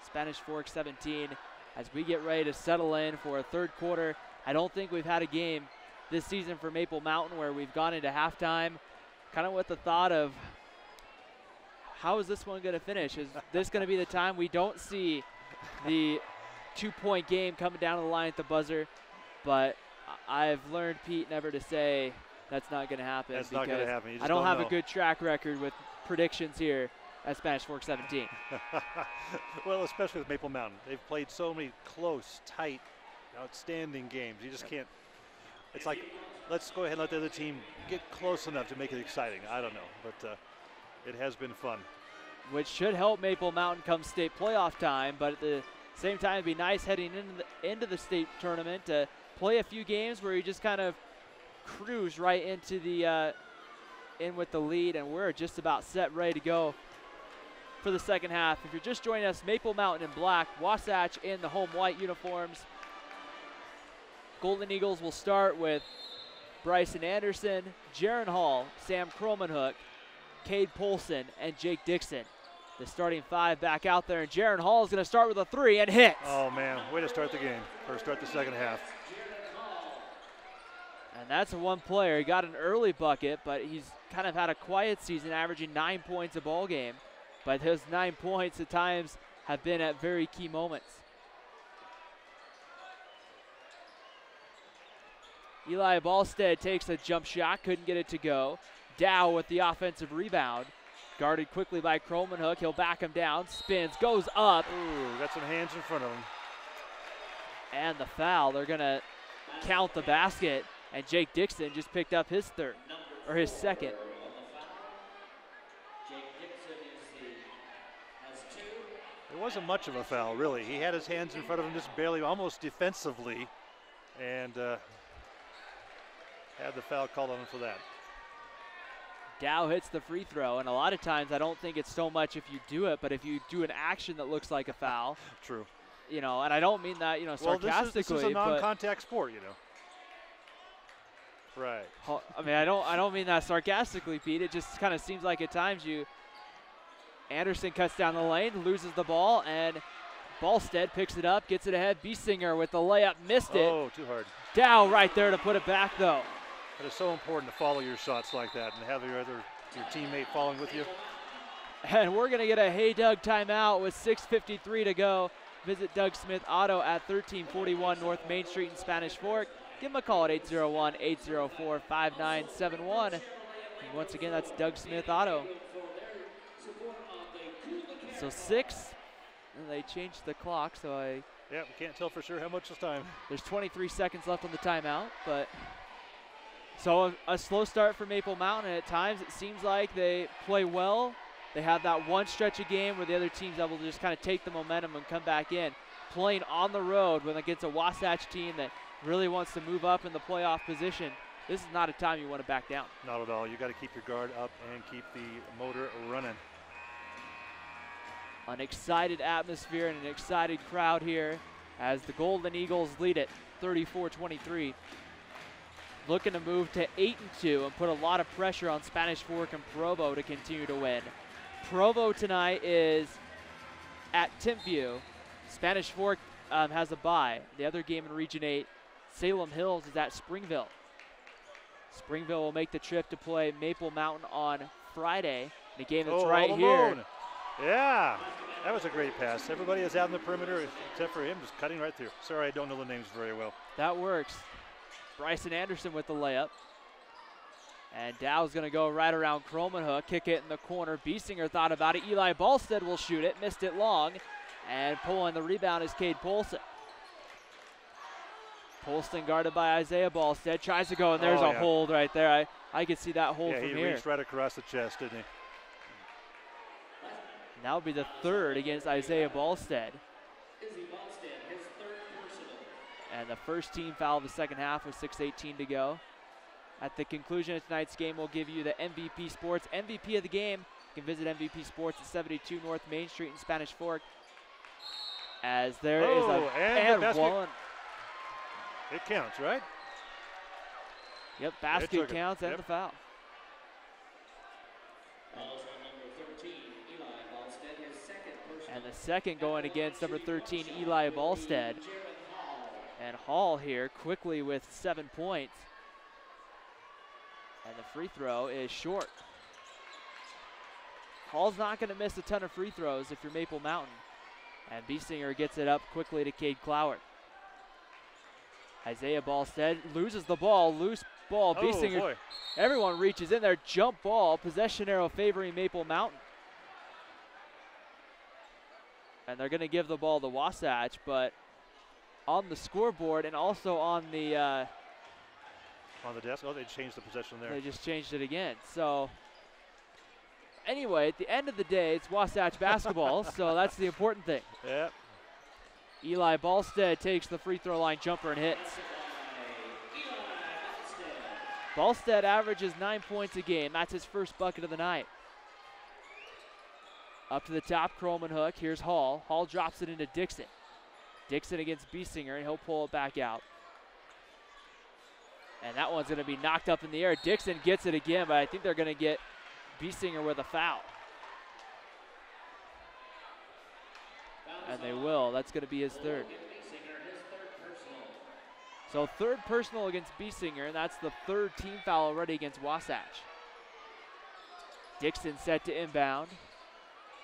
Spanish Fork 17 as we get ready to settle in for a third quarter. I don't think we've had a game this season for Maple Mountain where we've gone into halftime kind of with the thought of how is this one going to finish? Is this going to be the time we don't see the 2-point game coming down the line at the buzzer? But I've learned, Pete, never to say that's not going to happen. That's not going to happen. You just I don't have know. a good track record with predictions here at Spanish Fork 17. Well, especially with Maple Mountain. They've played so many close, tight, outstanding games. You just can't. It's like, let's go ahead and let the other team get close enough to make it exciting. I don't know, but it has been fun. Which should help Maple Mountain come state playoff time, but at the same time, it'd be nice heading into the state tournament to play a few games where you just kind of cruise right into the in with the lead, and we're just about set, ready to go for the second half. If you're just joining us, Maple Mountain in black, Wasatch in the home white uniforms. Golden Eagles will start with Bryson Anderson, Jaron Hall, Sam Kromenhoek, Cade Polson, and Jake Dixon. The starting five back out there, and Jaron Hall is going to start with a three and hit. Oh, man, way to start the game, or start the second half. And that's one player. He got an early bucket, but he's kind of had a quiet season, averaging 9 points a ball game. But those 9 points at times have been at very key moments. Eli Ballstead takes a jump shot, couldn't get it to go. Dow with the offensive rebound. Guarded quickly by Kromenhoek. He'll back him down, spins, goes up. Ooh, got some hands in front of him. And the foul. They're going to count the basket. And Jake Dixon just picked up his third, or his second. It wasn't much of a foul, really. He had his hands in front of him just barely, almost defensively, and had the foul called on him for that. Dow hits the free throw, and a lot of times I don't think it's so much if you do it, but if you do an action that looks like a foul. True. You know, and I don't mean that, sarcastically. Well, this is a non-contact sport, Right. I mean, I don't mean that sarcastically, Pete. It just kind of seems like at times Anderson cuts down the lane, loses the ball, and Ballstead picks it up, gets it ahead. Biesinger with the layup, missed it. Oh, too hard. Dow right there to put it back, though. It is so important to follow your shots like that and have your teammate following with you. And we're going to get a Hey Doug timeout with 6:53 to go. Visit Doug Smith Auto at 1341 North Main Street in Spanish Fork. Give them a call at 801-804-5971. And once again, that's Doug Smith Auto. So 6, and they changed the clock, so yeah, we can't tell for sure how much this time. There's 23 seconds left on the timeout, but so a slow start for Maple Mountain, and at times it seems like they play well. They have that one stretch of game where the other team's able to just kind of take the momentum and come back in. Playing on the road when it gets a Wasatch team that really wants to move up in the playoff position, this is not a time you want to back down. Not at all. You got to keep your guard up and keep the motor running. An excited atmosphere and an excited crowd here as the Golden Eagles lead it 34-23. Looking to move to 8-2 and put a lot of pressure on Spanish Fork and Provo to continue to win. Provo tonight is at Timpview. Spanish Fork has a bye. The other game in Region 8, Salem Hills, is at Springville. Springville will make the trip to play Maple Mountain on Friday in a game that's right here. Yeah, that was a great pass. Everybody is out in the perimeter except for him, just cutting right through. Sorry, I don't know the names very well. That works. Bryson Anderson with the layup. And Dow's going to go right around Cromanhook, kick it in the corner. Biesinger thought about it. Eli Ballstead will shoot it, missed it long. And pulling the rebound is Cade Polson. Polson guarded by Isaiah Ballstead, tries to go, and there's a hold right there. I could see that hold from here. Yeah, he reached right across the chest, didn't he? And that would be the third against Isaiah Ballstead. And the first team foul of the second half with 6:18 to go. At the conclusion of tonight's game, we'll give you the MVP Sports MVP of the game. You can visit MVP Sports at 72 North Main Street in Spanish Fork. As there is a one. It counts, right? Yep, basket counts and the foul. And the second going against number 13, Eli Ballstead. And Hall here quickly with 7 points. And the free throw is short. Hall's not going to miss a ton of free throws if you're Maple Mountain. And Biesinger gets it up quickly to Cade Cloward. Isaiah Ballstead loses the ball, loose ball. Biesinger, boy. Everyone reaches in there, jump ball, possession arrow favoring Maple Mountain. And they're going to give the ball to Wasatch, but on the scoreboard and also on the on the desk. Oh, they changed the possession there. They just changed it again. So anyway, at the end of the day, it's Wasatch basketball, so that's the important thing. Yep. Eli Ballstead takes the free throw line jumper and hits. Ballstead averages 9 points a game. That's his first bucket of the night. Up to the top, Cromanhook. Here's Hall. Hall drops it into Dixon. Dixon against Biesinger, and he'll pull it back out. And that one's going to be knocked up in the air. Dixon gets it again, but I think they're going to get Biesinger with a foul. And they will. That's going to be his third. So third personal against Biesinger, and that's the third team foul already against Wasatch. Dixon set to inbound.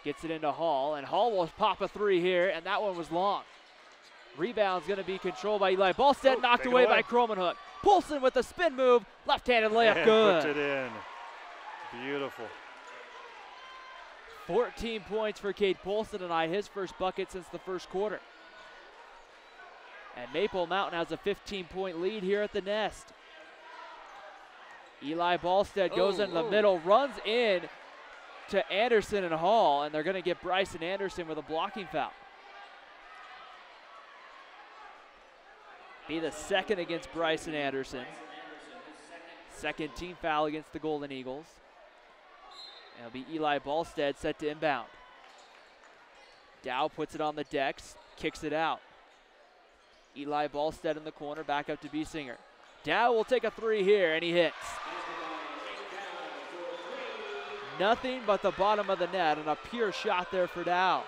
Gets it into Hall, and Hall will pop a three here, and that one was long. Rebound's going to be controlled by Eli Ballstead, knocked away by Cromanhook. Polson with a spin move, left-handed layup, and good. Puts it in. Beautiful. 14 points for Cade Polson tonight, his first bucket since the first quarter. And Maple Mountain has a 15-point lead here at the Nest. Eli Ballstead goes into the middle, runs in to Anderson and Hall, and they're going to get Bryson Anderson with a blocking foul. Be the second against Bryson Anderson. Second team foul against the Golden Eagles. It'll be Eli Ballstead set to inbound. Dow puts it on the decks, kicks it out. Eli Ballstead in the corner, back up to Biesinger. Dow will take a three here, and he hits. Nothing but the bottom of the net, and a pure shot there for Dow.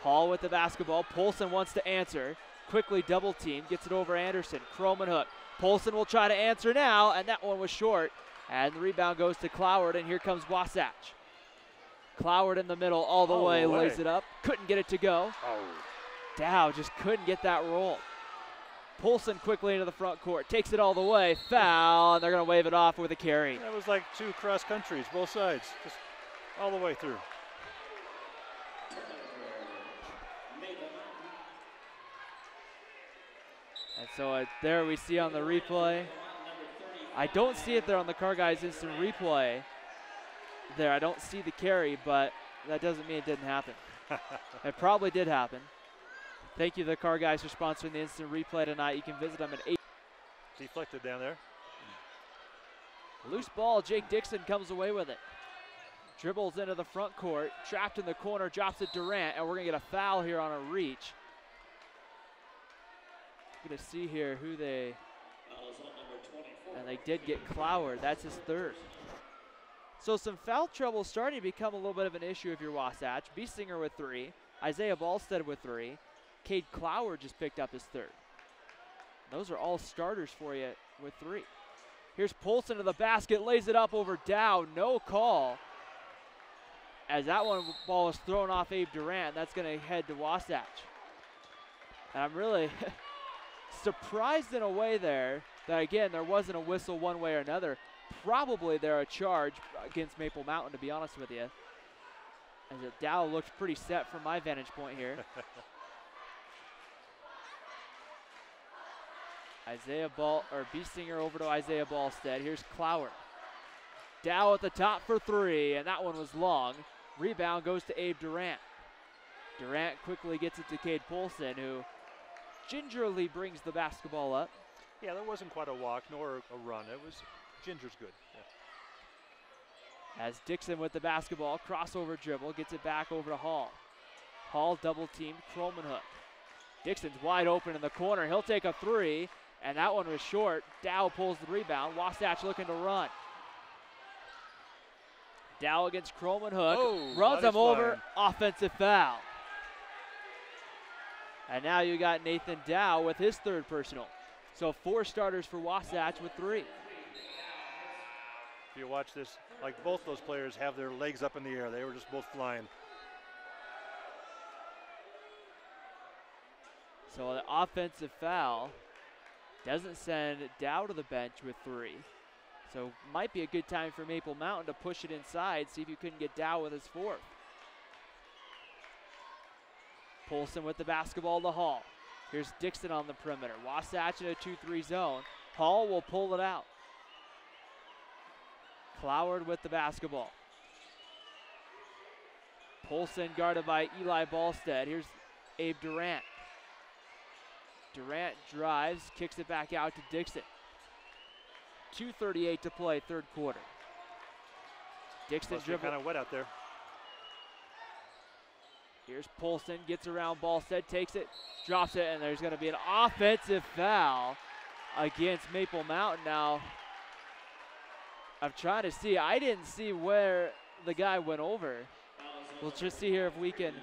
Hall with the basketball. Polson wants to answer. Quickly double team, gets it over Anderson. Cromanhook. Polson will try to answer now, and that one was short. And the rebound goes to Cloward, and here comes Wasatch. Cloward in the middle all the way, lays it up. Couldn't get it to go. Dow just couldn't get that roll. Poulsen quickly into the front court, takes it all the way, foul, and they're going to wave it off with a carry. That was like two cross countries, both sides, just all the way through. And so there we see on the replay. I don't see it there on the Car Guys instant replay. There, I don't see the carry, but that doesn't mean it didn't happen. It probably did happen. Thank you to the Car Guys for sponsoring the instant replay tonight. You can visit them at 8. Deflected down there. Loose ball, Jake Dixon comes away with it. Dribbles into the front court, trapped in the corner, drops it Durant, and we're gonna get a foul here on a reach. Gonna see here who they, and they did get Cloward, that's his third. So some foul trouble starting to become a little bit of an issue if you're Wasatch. Biesinger with 3, Isaiah Ballstead with 3, Cade Cloward just picked up his third. Those are all starters for you with 3. Here's Poulsen to the basket, lays it up over Dow, no call. As that ball was thrown off Abe Durant, that's gonna head to Wasatch. And I'm really surprised in a way there that, again, there wasn't a whistle one way or another. Probably they're a charge against Maple Mountain, to be honest with you. As Dow looked pretty set from my vantage point here. Biesinger over to Isaiah Ballstead. Here's Cloward. Dow at the top for 3, and that one was long. Rebound goes to Abe Durant. Durant quickly gets it to Cade Poulsen, who gingerly brings the basketball up. Yeah, there wasn't quite a walk nor a run. It was ginger's good. Yeah. As Dixon with the basketball, crossover dribble, gets it back over to Hall. Hall double teamed, Kromenhoek. Dixon's wide open in the corner. He'll take a 3, and that one was short. Dow pulls the rebound. Wasatch looking to run. Dow against Kromenhoek, runs him over, offensive foul. And now you got Nathan Dow with his third personal. So 4 starters for Wasatch with 3. If you watch this, like both those players have their legs up in the air. They were just both flying. So an offensive foul doesn't send Dow to the bench with 3. So might be a good time for Maple Mountain to push it inside, see if you couldn't get Dow with his 4th. Poulsen with the basketball to Hall. Here's Dixon on the perimeter. Wasatch in a 2-3 zone. Hall will pull it out. Cloward with the basketball. Poulsen guarded by Eli Ballstead. Here's Abe Durant. Durant drives, kicks it back out to Dixon. 2:38 to play, third quarter. Dixon dribble. Kind of wet out there. Here's Poulsen, gets around Ballstead, takes it, drops it, and there's going to be an offensive foul against Maple Mountain. Now, I'm trying to see. I didn't see where the guy went over. We'll just see here if we can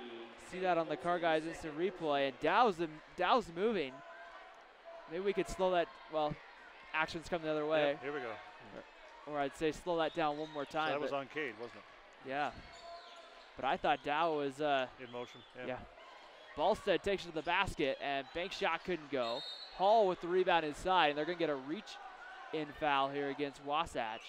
see that on the Car Guys instant replay. And Dow's moving. Maybe we could slow that. Well, action's coming the other way. Yep, here we go. Or I'd say slow that down one more time. So that was on Cade, wasn't it? Yeah. But I thought Dow was in motion. Yeah. Ballstead takes it to the basket, and bank shot couldn't go. Hall with the rebound inside, and they're going to get a reach-in foul here against Wasatch.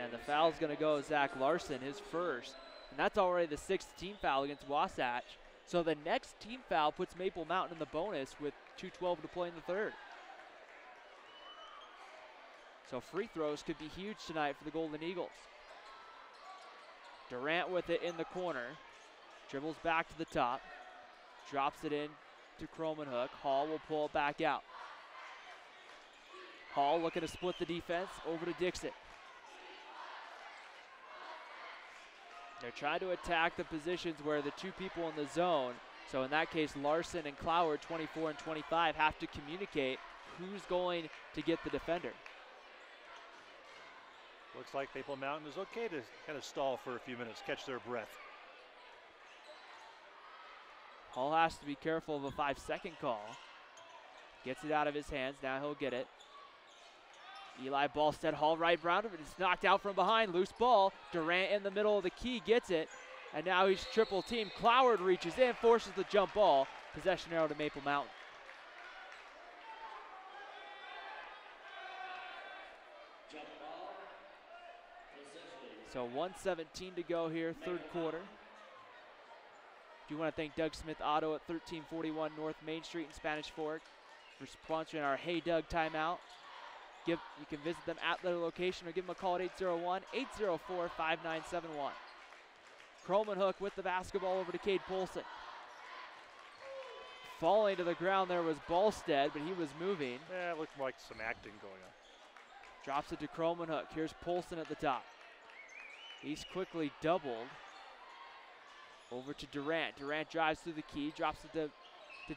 And the foul's going to go Zach Larson, his first. And that's already the 6th team foul against Wasatch. So the next team foul puts Maple Mountain in the bonus with 2:12 to play in the third. So free throws could be huge tonight for the Golden Eagles. Durant with it in the corner. Dribbles back to the top. Drops it in to Kromenhoek. Hall will pull it back out. Hall looking to split the defense over to Dixon. They're trying to attack the positions where the 2 people in the zone, so in that case Larson and Cloward, 24 and 25, have to communicate who's going to get the defender. Looks like Maple Mountain is okay to kind of stall for a few minutes, catch their breath. Hall has to be careful of a 5-second call. Gets it out of his hands. Now he'll get it. Eli Ballstead, Hall right around him, but it's knocked out from behind. Loose ball. Durant in the middle of the key gets it. And now he's triple team. Cloward reaches in, forces the jump ball. Possession arrow to Maple Mountain. So 1:17 to go here, third quarter. Do want to thank Doug Smith Auto at 1341 North Main Street in Spanish Fork for sponsoring our Hey Doug timeout. You can visit them at their location or give them a call at 801-804-5971. Kromenhoek Hook with the basketball over to Cade Polson. Falling to the ground there was Ballstead, but he was moving. Yeah, it looked like some acting going on. Drops it to Kromenhoek. Here's Polson at the top. He's quickly doubled. Over to Durant. Durant drives through the key, drops it to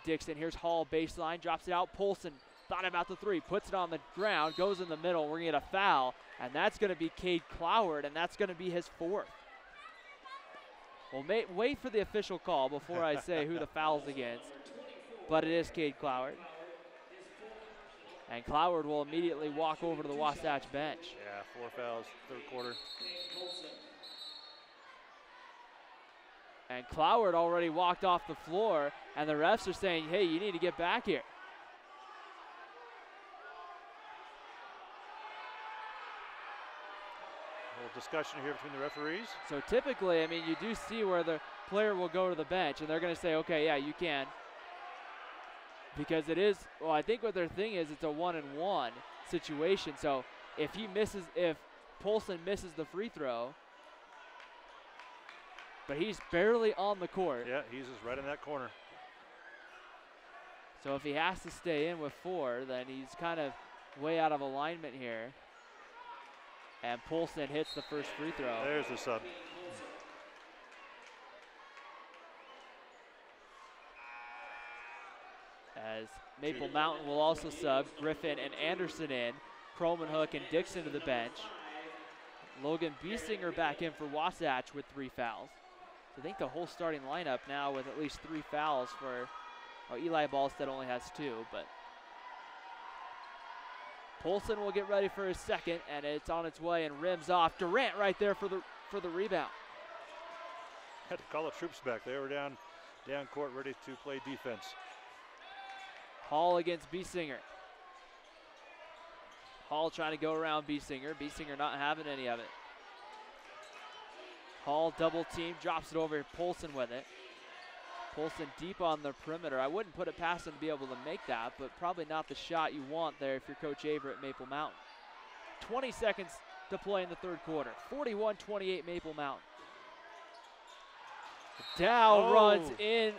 Dixon. Here's Hall, baseline, drops it out. Polson thought about the three, puts it on the ground, goes in the middle. We're going to get a foul, and that's going to be Cade Cloward, and that's going to be his fourth. Well, wait for the official call before I say who the foul's against, but it is Cade Cloward. And Cloward will immediately walk over to the Wasatch bench. Yeah, 4 fouls, third quarter. And Cloward already walked off the floor, and the refs are saying, hey, you need to get back here. A little discussion here between the referees. So typically, I mean, you do see where the player will go to the bench, and they're going to say, okay, yeah, you can. Because it is, well, I think what their thing is, it's a 1-and-1 situation. So if Polson misses the free throw, but he's barely on the court. Yeah, he's just right in that corner. So if he has to stay in with 4, then he's kind of way out of alignment here. And Polson hits the first free throw. There's the sub. As Maple Mountain will also sub Griffin and Anderson in, Kromenhoek and Dixon to the bench. Logan Biesinger back in for Wasatch with 3 fouls. So I think the whole starting lineup now with at least 3 fouls for, well, Eli Ballstead only has 2, but Polson will get ready for his second, and it's on its way and rims off. Durant right there for the rebound. Had to call the troops back. They were down court ready to play defense. Hall against Biesinger. Hall trying to go around Biesinger. Biesinger not having any of it. Hall double team, drops it over. Polson with it. Polson deep on the perimeter. I wouldn't put it past him to be able to make that, but probably not the shot you want there if you're Coach Aver at Maple Mountain. 20 seconds to play in the third quarter. 41-28 Maple Mountain. Dow runs in.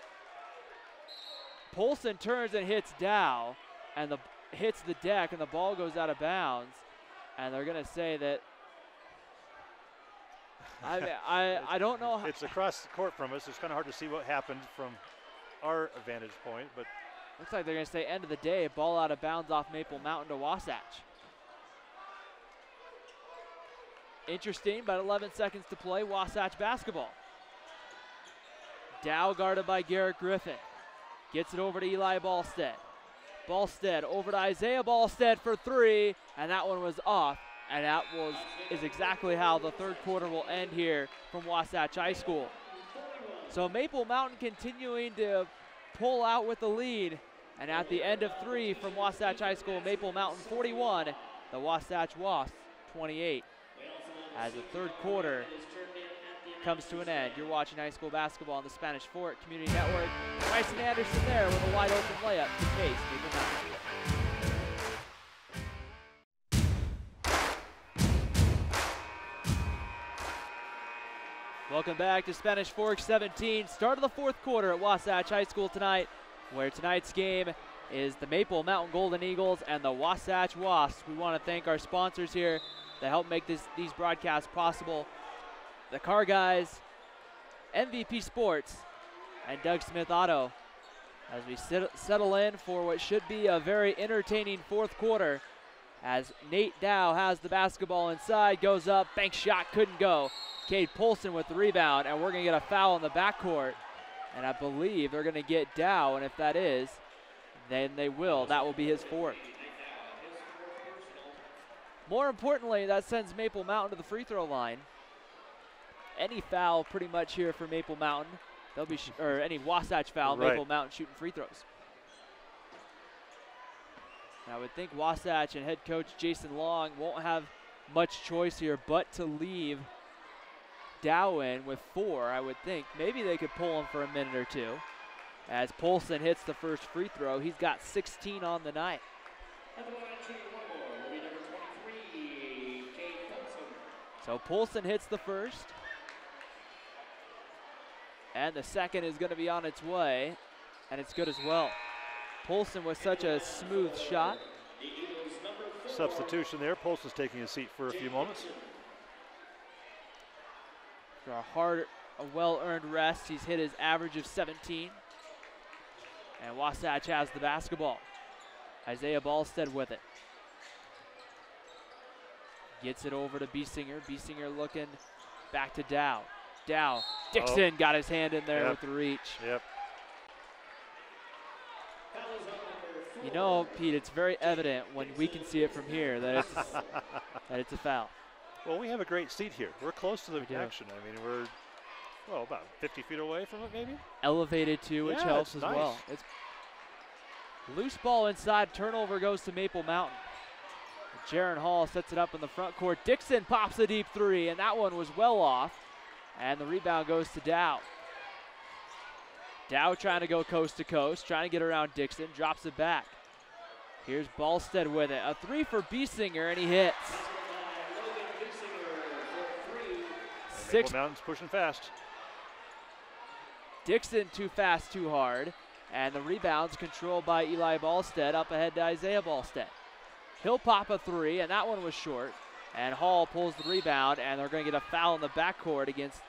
Polson turns and hits Dow, and hits the deck, and the ball goes out of bounds. And they're going to say that, I don't know. It's across the court from us. It's kind of hard to see what happened from our vantage point, but looks like they're going to say end of the day, ball out of bounds off Maple Mountain to Wasatch. Interesting, but 11 seconds to play, Wasatch basketball. Dow guarded by Garrett Griffin. Gets it over to Eli Ballstead. Ballstead over to Isaiah Ballstead for 3, and that one was off. And that is exactly how the third quarter will end here from Wasatch High School. So Maple Mountain continuing to pull out with the lead. And at the end of 3 from Wasatch High School, Maple Mountain 41, the Wasatch Wasps 28. As the third quarter comes to an end. You're watching high school basketball on the Spanish Fork Community Network. Bryson Anderson there with a wide open layup to Case Maple Mountain. Welcome back to Spanish Fork 17. Start of the fourth quarter at Wasatch High School tonight, where tonight's game is the Maple Mountain Golden Eagles and the Wasatch Wasps. We want to thank our sponsors here that help make these broadcasts possible. The Car Guys, MVP Sports, and Doug Smith Auto. As we settle in for what should be a very entertaining fourth quarter, as Nate Dow has the basketball inside, goes up, bank shot, couldn't go. Cade Polson with the rebound, and we're going to get a foul in the backcourt. And I believe they're going to get Dow, and if that is, then they will. That will be his 4th. More importantly, that sends Maple Mountain to the free throw line. Any foul pretty much here for Maple Mountain. They'll be or any Wasatch foul, right. Maple Mountain shooting free throws. And I would think Wasatch and head coach Jason Long won't have much choice here but to leave Dow in with 4, I would think. Maybe they could pull him for a minute or two. As Polson hits the first free throw, he's got 16 on the night. So Polson hits the first. And the second is going to be on its way, and it's good as well. Polson with such a smooth shot. Substitution there. Polson's taking his seat for a few moments. For a well-earned rest, he's hit his average of 17. And Wasatch has the basketball. Isaiah Ballstead with it. Gets it over to Biesinger. Biesinger looking back to Dow. Dow. Dixon got his hand in there with the reach. Yep. You know, Pete, it's very evident when we can see it from here that it's a foul. Well, we have a great seat here. We're close to the action. I mean, we're, well, about 50 feet away from it, maybe? Elevated, too, which helps as well. It's loose ball inside. Turnover goes to Maple Mountain. Jaron Hall sets it up in the front court. Dixon pops a deep 3, and that one was well off. And the rebound goes to Dow. Dow trying to go coast to coast, trying to get around Dixon, drops it back. Here's Ballstead with it. A 3 for Biesinger, and he hits. Maple Mountain's pushing fast. Dixon too fast, too hard. And the rebound's controlled by Eli Ballstead, up ahead to Isaiah Ballstead. He'll pop a 3, and that one was short. And Hall pulls the rebound, and they're going to get a foul in the backcourt against,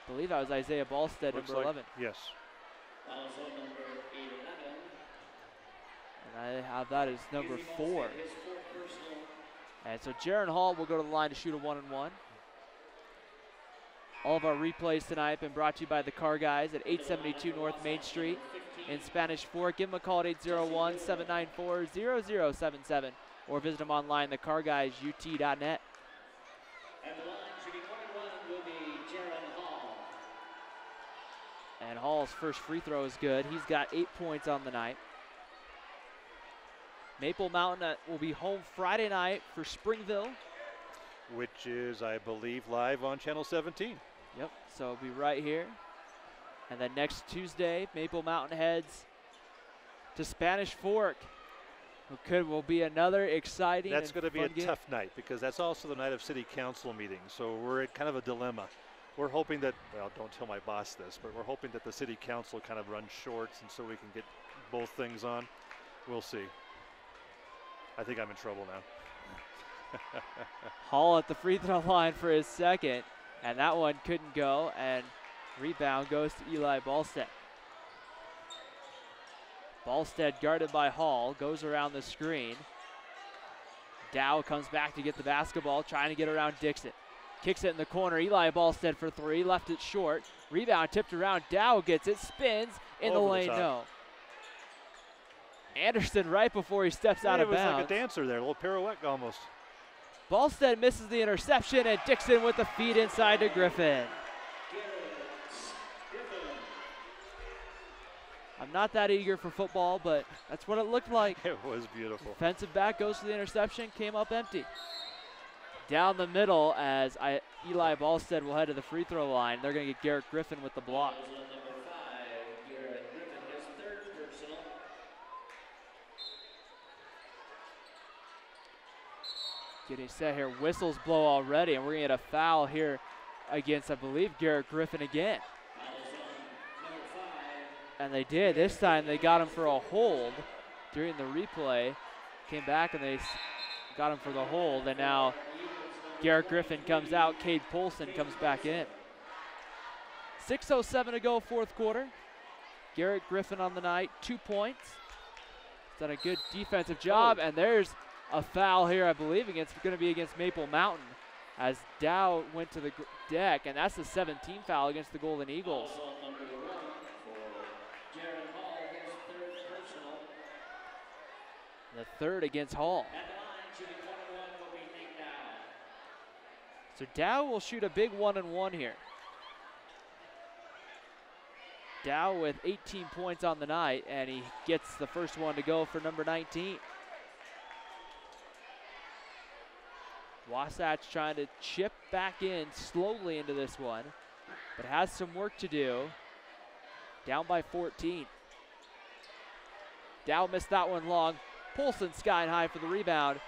I believe that was Isaiah Ballstead, Looks number like, 11. Yes. And I have that as number 4. And so Jaron Hall will go to the line to shoot a 1-and-1. All of our replays tonight have been brought to you by the Car Guys at 872 North Main Street in Spanish Fork. Give them a call at 801-794-0077 or visit them online, thecarguysut.net. And the line shooting 1-and-1 will be Jaron Hall. And Hall's first free throw is good. He's got 8 points on the night. Maple Mountain will be home Friday night for Springville. Which is, I believe, live on Channel 17. Yep, so it'll be right here. And then next Tuesday, Maple Mountain heads to Spanish Fork. Will be another exciting That's going to be a game. tough night because that's also the night of city council meetings. So we're at kind of a dilemma. We're hoping that, well, don't tell my boss this, but we're hoping that the city council kind of runs shorts and so we can get both things on. We'll see. I think I'm in trouble now. Hall at the free throw line for his second, and that one couldn't go, and rebound goes to Eli Ballstead. Ballstead guarded by Hall, goes around the screen. Dow comes back to get the basketball, trying to get around Dixon. Kicks it in the corner, Eli Ballstead for 3, left it short. Rebound tipped around, Dow gets it, spins, in the lane, no. Anderson right before he steps out of bounds. It was like a dancer there, a little pirouette almost. Ballstead misses the interception, and Dixon with the feed inside to Griffin. I'm not that eager for football, but that's what it looked like. It was beautiful. Defensive back goes to the interception, came up empty. Down the middle as Eli Ballstead will head to the free throw line. They're going to get Garrett Griffin with the block. Getting set here, whistles blow already, and we're going to get a foul here against, I believe, Garrett Griffin again. And they did. This time they got him for a hold during the replay. Came back and they got him for the hold, and now Garrett Griffin comes out. Cade Polson comes back in. 6:07 to go, fourth quarter. Garrett Griffin on the night, 2 points. He's done a good defensive job, and there's a foul here, I believe, going to be against Maple Mountain as Dow went to the deck, and that's the 17th foul against the Golden Eagles. The third against Hall. At the line, shooting 21 will be Nate Dow. So Dow will shoot a big 1-and-1 here. Dow with 18 points on the night, and he gets the first one to go for number 19. Wasatch trying to chip back in slowly into this one, but has some work to do. Down by 14. Dow missed that one long. Polson sky and high for the rebound.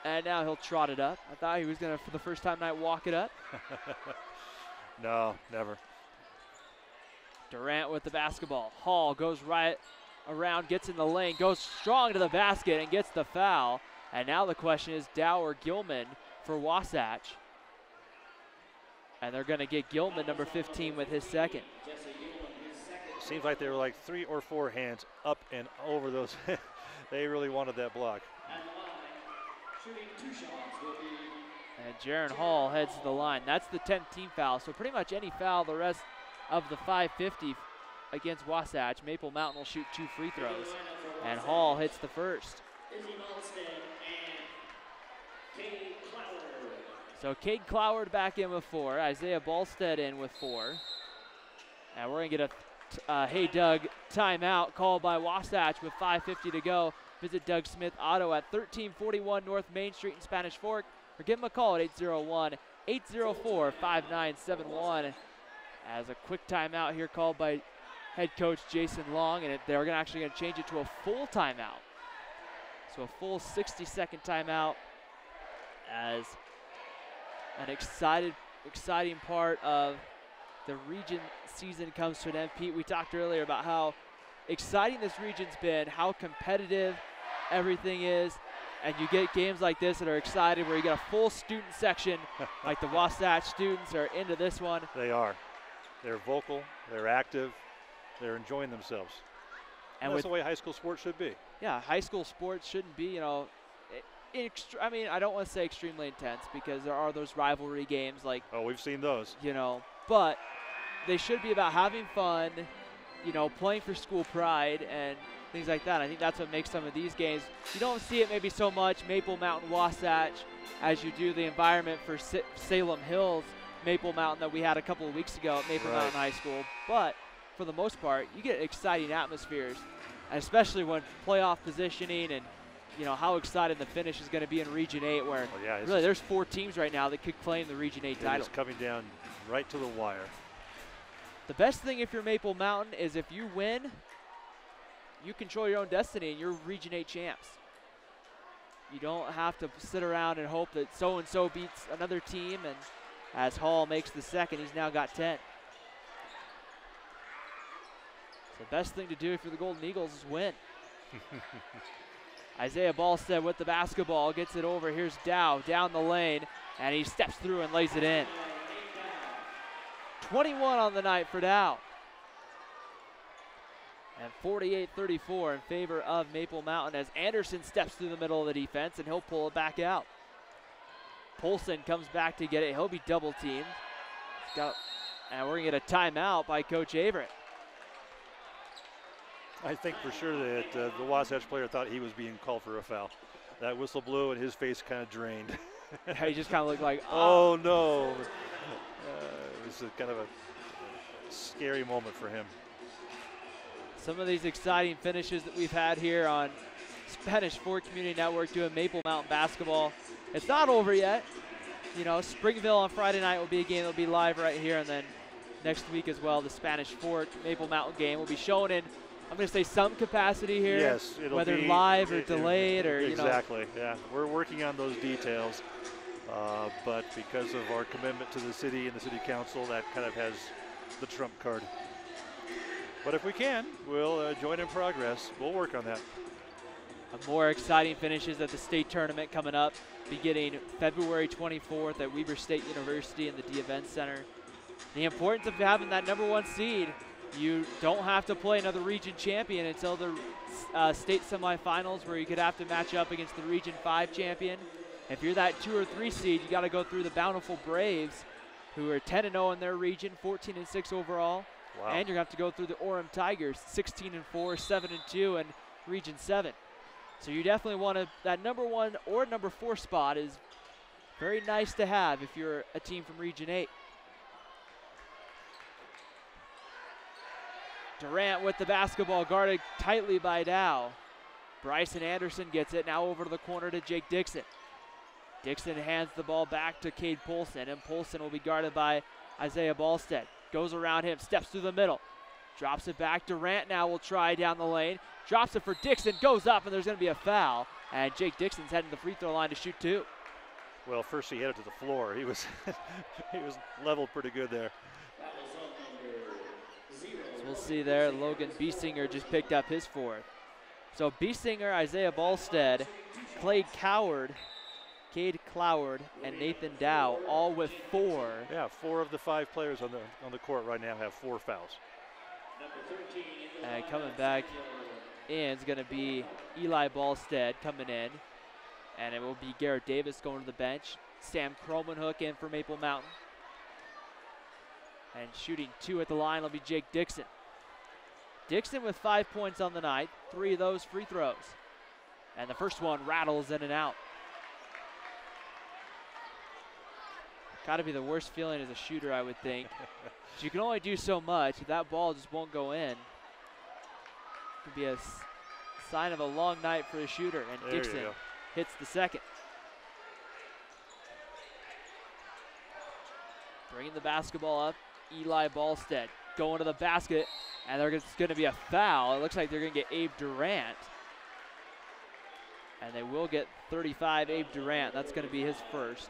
And now he'll trot it up. I thought he was going to, for the first time tonight, walk it up. No, never. Durant with the basketball. Hall goes right around, gets in the lane, goes strong to the basket and gets the foul. And now the question is Dow or Gilman for Wasatch. And they're going to get Gilman, number 15, with his second. Seems like there were like 3 or 4 hands up and over those. They really wanted that block. At the line, shooting 2 shots will be And Jaron Hall heads to the line. That's the 10th team foul. So pretty much any foul the rest of the 550 against Wasatch, Maple Mountain will shoot 2 free throws. And Hall hits the first. Izzy Malstead and Cade Cloward. So Cade Cloward back in with 4. Isaiah Balstead in with 4. And we're going to get a Hey Doug timeout called by Wasatch with 5:50 to go. Visit Doug Smith Auto at 1341 North Main Street in Spanish Fork, or give him a call at 801-804-5971. As a quick timeout here called by head coach Jason Long, and they're actually going to change it to a full timeout. So a full 60-second timeout as an exciting part of the region season comes to an end. Pete, we talked earlier about how exciting this region's been, how competitive everything is, and you get games like this that are excited where you get a full student section like the Wasatch students are into this one. They are. They're vocal, they're active, they're enjoying themselves. And that's the way high school sports should be. Yeah, high school sports shouldn't be, you know, I mean, I don't want to say extremely intense because there are those rivalry games like. Oh, we've seen those. You know, but they should be about having fun, you know, playing for school pride and things like that. I think that's what makes some of these games. You don't see it maybe so much Maple Mountain Wasatch as you do the environment for Salem Hills Maple Mountain that we had a couple of weeks ago at Maple Mountain High School. But for the most part, you get exciting atmospheres, and especially when playoff positioning and, you know, how excited the finish is going to be in Region 8 where really there's 4 teams right now that could claim the Region 8 title. It's coming down right to the wire. The best thing if you're Maple Mountain is if you win, you control your own destiny and you're Region 8 champs. You don't have to sit around and hope that so-and-so beats another team, and as Hall makes the second, he's now got 10. So the best thing to do if you're the Golden Eagles is win. Isaiah Balstead with the basketball, gets it over. Here's Dow down the lane, and he steps through and lays it in. 21 on the night for Dow. And 48-34 in favor of Maple Mountain as Anderson steps through the middle of the defense, and he'll pull it back out. Polson comes back to get it. He'll be double teamed. And we're going to get a timeout by Coach Averett. I think for sure that the Wasatch player thought he was being called for a foul. That whistle blew and his face kind of drained. He just kind of looked like, oh no. It was kind of a scary moment for him. Some of these exciting finishes that we've had here on Spanish Fork Community Network doing Maple Mountain basketball. It's not over yet. You know, Springville on Friday night will be a game that will be live right here, and then next week as well, the Spanish Fork Maple Mountain game will be shown in, I'm going to say, some capacity here. Yes, it'll whether be live or delayed or, you know. Exactly, yeah. We're working on those details, but because of our commitment to the city and the city council, that kind of has the trump card. But if we can, we'll join in progress. We'll work on that. More exciting finishes at the state tournament coming up, beginning February 24th at Weber State University in the D Event Center. The importance of having that #1 seed. You don't have to play another region champion until the state semifinals, where you could have to match up against the Region 5 champion. If you're that 2 or 3 seed, you got to go through the Bountiful Braves, who are 10-0 in their region, 14-6 overall. Wow. And you're going to have to go through the Orem Tigers, 16-4, 7-2 in Region 7. So you definitely want to, that number 1 or number 4 spot is very nice to have if you're a team from Region 8. Durant with the basketball, guarded tightly by Dow. Bryson Anderson gets it, now over to the corner to Jake Dixon. Dixon hands the ball back to Cade Polson, and Polson will be guarded by Isaiah Ballstead. Goes around him, steps through the middle. Drops it back. Durant now will try down the lane. Drops it for Dixon, goes up, and there's going to be a foul. And Jake Dixon's heading to the free throw line to shoot 2. Well, first he headed to the floor. He was he was leveled pretty good there. So we'll see there, Logan Biesinger just picked up his 4th. So Biesinger, Isaiah Ballstead, Cade Cloward, and Nathan Dow, all with 4. Yeah, 4 of the 5 players on the court right now have 4 fouls. And coming back in is going to be Eli Ballstead coming in. And it will be Garrett Davis going to the bench. Sam Kromenhoek in for Maple Mountain. And shooting 2 at the line will be Jake Dixon. Dixon with 5 points on the night, 3 of those free throws. And the first one rattles in and out. Got to be the worst feeling as a shooter, I would think. You can only do so much. That ball just won't go in. Could be a sign of a long night for a shooter. And There Dixon you go. hits the second. Bringing the basketball up, Eli Ballstead going to the basket, and there's going to be a foul. It looks like they're going to get Abe Durant. And they will get 35, Abe Durant. That's going to be his first.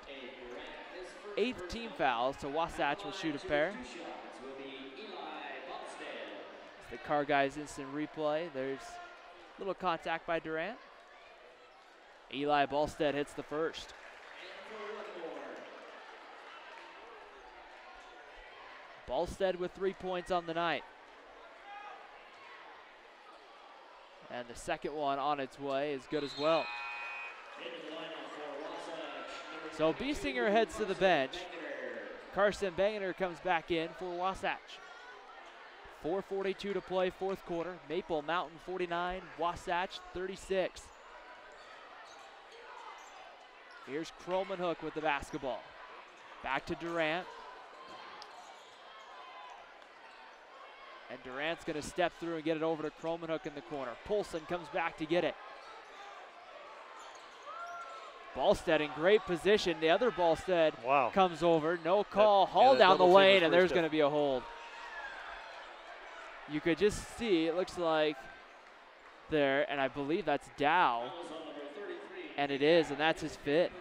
8th team foul, so Wasatch will shoot a pair. The Car Guys instant replay. There's a little contact by Durant. Eli Ballstead hits the first. Ballstead with 3 points on the night. And the second one on its way is good as well. So Biesinger heads to the bench. Carson Bangener comes back in for Wasatch. 4:42 to play, 4th quarter. Maple Mountain 49, Wasatch 36. Here's Kromenhoek with the basketball. Back to Durant. And Durant's going to step through and get it over to Kromenhoek in the corner. Polson comes back to get it. Ballstead in great position. The other Ballstead comes over. No call. Hall down the lane, and there's going to be a hold. You could just see, it looks like there, and I believe that's Dow. And it is, and that's his 5th.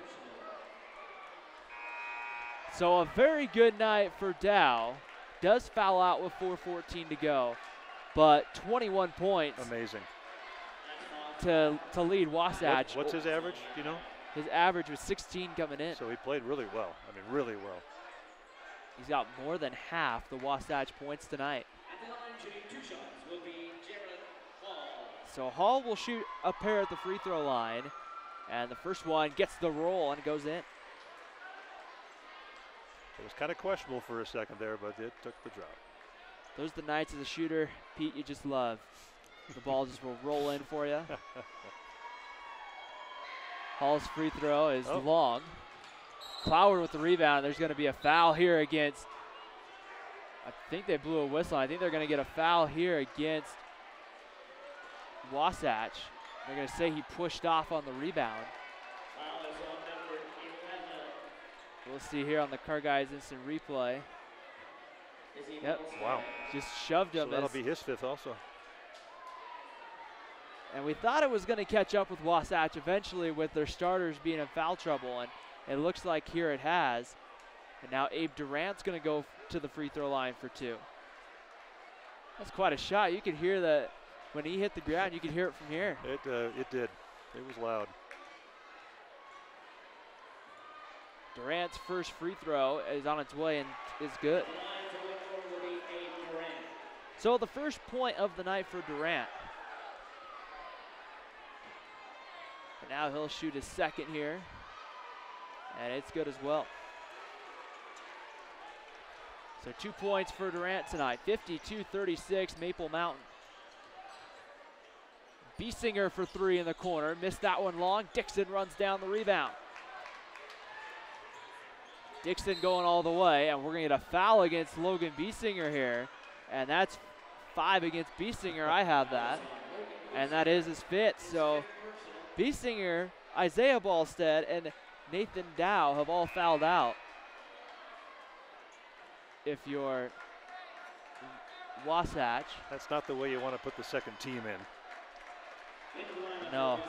So a very good night for Dow. Does foul out with 4:14 to go, but 21 points. Amazing. To lead Wasatch. What's his average, do you know? His average was 16 coming in. So he played really well. I mean, really well. He's got more than half the Wasatch points tonight. At the line, shooting 2 shots will be Jared Hall. So Hall will shoot a pair at the free throw line, and the first one gets the roll and goes in. It was kind of questionable for a second there, but it took the drop. Those are the nights as a shooter, Pete, you just love. The ball just will roll in for you. Hall's free throw is long. Cloward with the rebound. There's going to be a foul here against, I think they blew a whistle. I think they're going to get a foul here against Wasatch. They're going to say he pushed off on the rebound. Foul is on number 11. We'll see here on the Car Guys instant replay. Yep. Wow. Just shoved him. So that'll be his 5th also. And we thought it was going to catch up with Wasatch eventually with their starters being in foul trouble, and it looks like here it has. And now Abe Durant's going to go to the free throw line for 2. That's quite a shot. You could hear that when he hit the ground. You could hear it from here. It did. It was loud. Durant's first free throw is on its way and is good. The line to win over will be Abe Durant. So the first point of the night for Durant. And now he'll shoot his second here. And it's good as well. So 2 points for Durant tonight. 52-36, Maple Mountain. Biesinger for three in the corner. Missed that one long. Dixon runs down the rebound. Dixon going all the way, and we're going to get a foul against Logan Biesinger here. And that's 5 against Biesinger. I have that. And that is his fifth. So Biesinger, Isaiah Ballstead, and Nathan Dow have all fouled out. If you're Wasatch. That's not the way you want to put the second team in. No,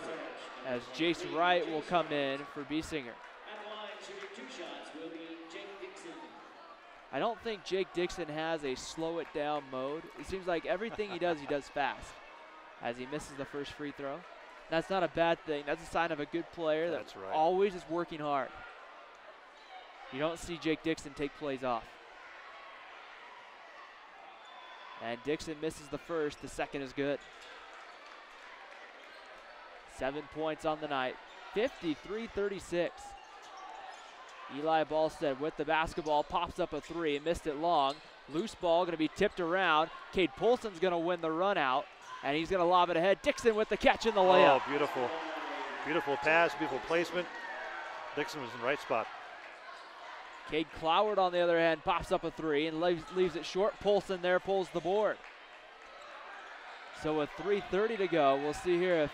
as Jace Wright will come in for Biesinger. I don't think Jake Dixon has a slow it down mode. It seems like everything he does fast as he misses the first free throw. That's not a bad thing. That's a sign of a good player that always is working hard. You don't see Jake Dixon take plays off. And Dixon misses the first. The second is good. 7 points on the night. 53-36. Eli Ballstead with the basketball. Pops up a three. Missed it long. Loose ball going to be tipped around. Cade Polson's going to win the run out. And he's going to lob it ahead. Dixon with the catch in the layup. Oh, beautiful. Beautiful pass, beautiful placement. Dixon was in the right spot. Cade Cloward, on the other hand, pops up a three and leaves it short. Polson there pulls the board. So with 3:30 to go, we'll see here if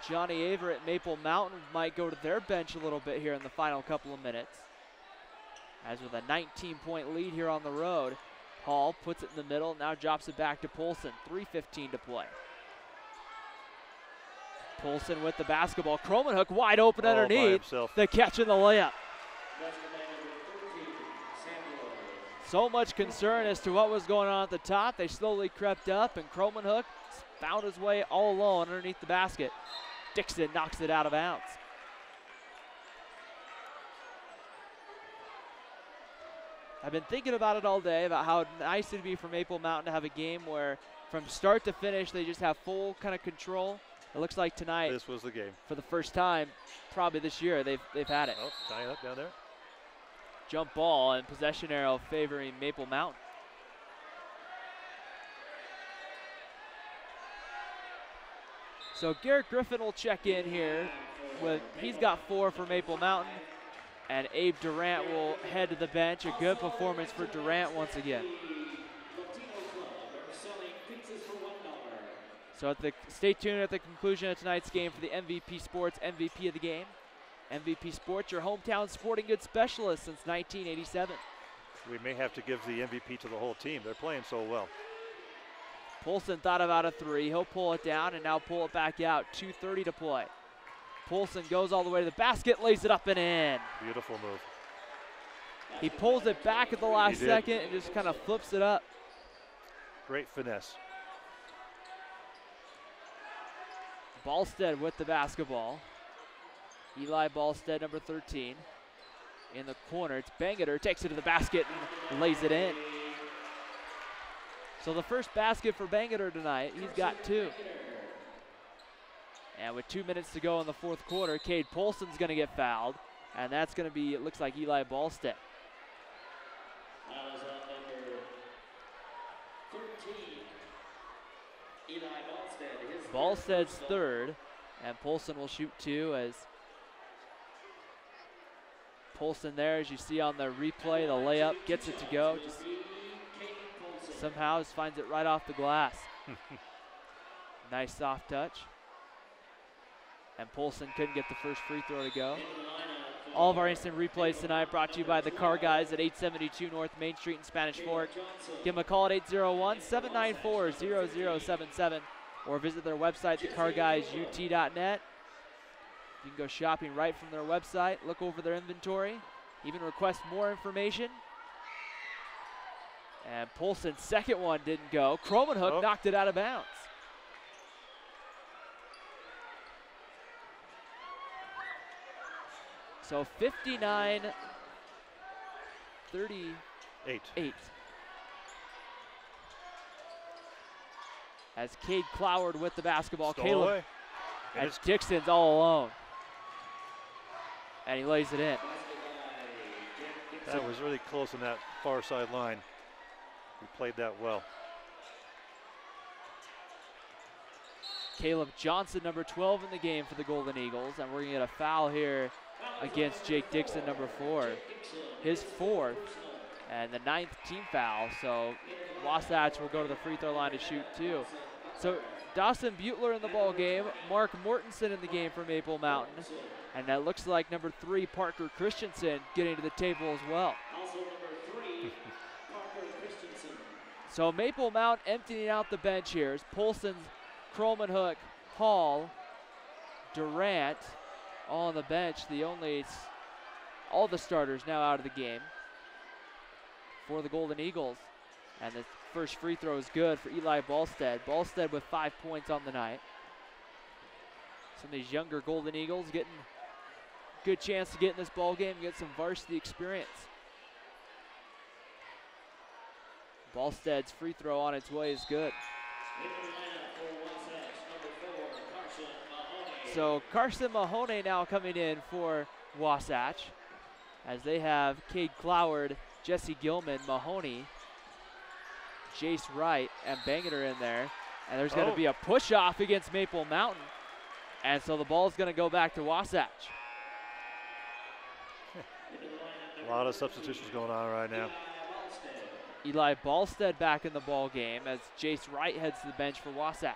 Johnny Aver at Maple Mountain might go to their bench a little bit here in the final couple of minutes. As with a 19-point lead here on the road, Hall puts it in the middle, now drops it back to Polson. 3:15 to play. Polson with the basketball. Kromenhoek wide open underneath. The catch in the layup. So much concern as to what was going on at the top. They slowly crept up, and Kromenhoek found his way all alone underneath the basket. Dixon knocks it out of bounds. I've been thinking about it all day, about how nice it would be for Maple Mountain to have a game where from start to finish they just have full kind of control. It looks like tonight, this was the game. For the first time, probably this year, they've had it. Oh, tying up down there. Jump ball and possession arrow favoring Maple Mountain. So Garrett Griffin will check in here. He's got 4 for Maple Mountain. And Abe Durant will head to the bench. A good performance for Durant once again. So stay tuned at the conclusion of tonight's game for the MVP Sports MVP of the game. MVP Sports, your hometown sporting goods specialist since 1987. We may have to give the MVP to the whole team. They're playing so well. Polson thought about a three. He'll pull it down and now pull it back out. 2:30 to play. Polson goes all the way to the basket, lays it up and in. Beautiful move. He pulls it back at the last second and just kind of flips it up. Great finesse. Ballstead with the basketball. Eli Ballstead, number 13. In the corner, it's Bangerter, takes it to the basket and lays it in. So the first basket for Bangerter tonight, he's got 2. And with 2 minutes to go in the fourth quarter, Cade Polson's going to get fouled. And that's going to be, it looks like Eli Ballstead. Ballstead's third, and Polson will shoot 2 as Polson there, as you see on the replay, the layup, gets it to go. Just somehow just finds it right off the glass. Nice soft touch. And Polson couldn't get the first free throw to go. All of our instant replays tonight brought to you by the Car Guys at 872 North Main Street in Spanish Fork. Give them a call at 801-794-0077 or visit their website, thecarguysut.net. You can go shopping right from their website, look over their inventory, even request more information. And Polson's second one didn't go. Kromenhoek knocked it out of bounds. So 59-38. As Cade Cloward with the basketball. Caleb and Dixon's all alone. And he lays it in. That was really close on that far side line. He played that well. Caleb Johnson, number 12 in the game for the Golden Eagles, and we're going to get a foul here against Jake Dixon, number 4. His 4th and the 9th team foul, so Wasatch will go to the free throw line to shoot 2. So Dawson Butler in the ball game, Mark Mortensen in the game for Maple Mountain, and that looks like number 3, Parker Christensen, getting to the table as well. Also number 3, Parker Christensen. So Maple Mountain emptying out the bench here. It's Polson, Kromenhoek, Hall, Durant all on the bench. All the starters now out of the game for the Golden Eagles. And the first free throw is good for Eli Ballstead. Ballstead with 5 points on the night. Some of these younger Golden Eagles getting a good chance to get in this ball game and get some varsity experience. Ballstead's free throw on its way is good. So Carson Mahoney now coming in for Wasatch, as they have Cade Cloward, Jesse Gilman, Mahoney, Jace Wright, and Bangerter in there. And there's going to be a push-off against Maple Mountain. And so the ball's going to go back to Wasatch. A lot of substitutions going on right now. Eli Ballstead back in the ball game as Jace Wright heads to the bench for Wasatch.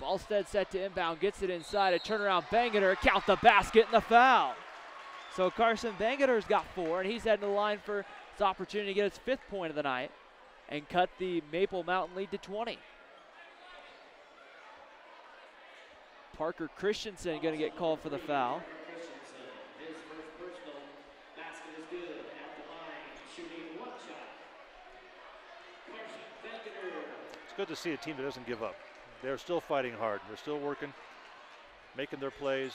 Ballstead set to inbound, gets it inside, a turnaround Bangerter, count the basket and the foul. So Carson Bangerter's got 4, and he's heading to the line for his opportunity to get his 5th point of the night and cut the Maple Mountain lead to 20. Parker Christensen going to get called for the foul. His first personal basket is good at the line, shooting 1 shot. Carson Bangerter. It's good to see a team that doesn't give up. They're still fighting hard. They're still working, making their plays.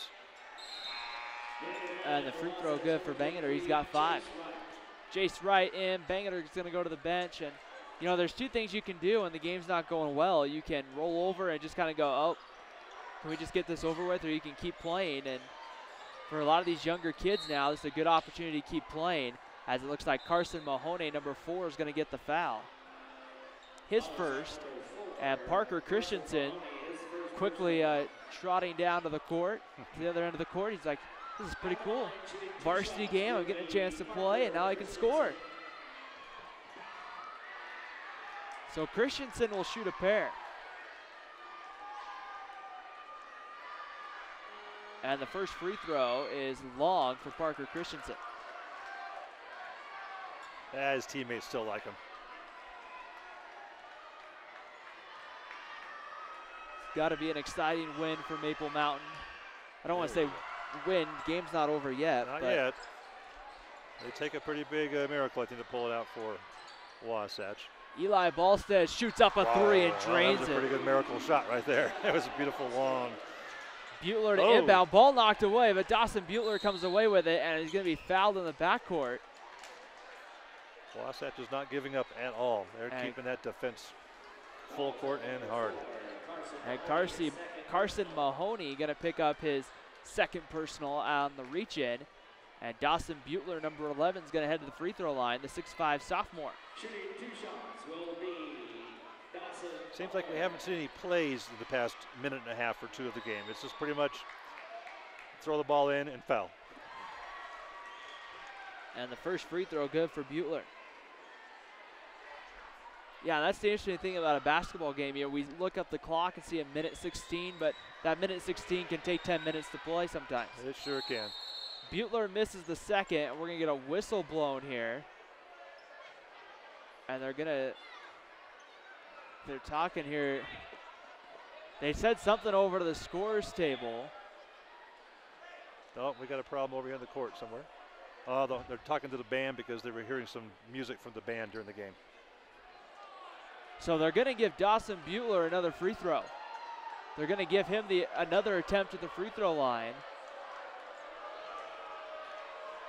And the free throw good for Bangerter. He's got 5. Jace Wright in. Bangerter is going to go to the bench. And, you know, there's 2 things you can do when the game's not going well. You can roll over and just kind of go, oh, can we just get this over with? Or you can keep playing. And for a lot of these younger kids now, this is a good opportunity to keep playing, as it looks like Carson Mahoney, number 4, is going to get the foul. His first. And Parker Christensen quickly trotting down to the court, to the other end of the court. He's like, this is pretty cool. Varsity game, I'm getting a chance to play, and now I can score. So Christensen will shoot a pair. And the first free throw is long for Parker Christensen. His teammates still like him. Got to be an exciting win for Maple Mountain. I don't want to say win. Game's not over yet. Not yet. They take a pretty big miracle, I think, to pull it out for Wasatch. Eli Ballstead shoots up a 3 and drains that was a it. pretty good miracle shot right there. It was a beautiful long. Butler to inbound. Ball knocked away, but Dawson Butler comes away with it, and he's going to be fouled in the backcourt. Wasatch is not giving up at all. They're keeping that defense full court and hard. And Carson Mahoney going to pick up his 2nd personal on the reach-in. And Dawson Butler, number 11, is going to head to the free throw line, the 6'5" sophomore. Shooting 2 shots will be Dawson. Seems like we haven't seen any plays in the past minute and a half or 2 of the game. It's just pretty much throw the ball in and foul. And the first free throw good for Butler. Yeah, that's the interesting thing about a basketball game. You know, we look up the clock and see a minute 16, but that minute 16 can take 10 minutes to play sometimes. It sure can. Butler misses the 2nd, and we're going to get a whistle blown here. And they're talking here. They said something over to the scores table. Oh, we got a problem over here in the court somewhere. They're talking to the band because they were hearing some music from the band during the game. So they're going to give Dawson Butler another free throw. They're going to give him another attempt at the free throw line.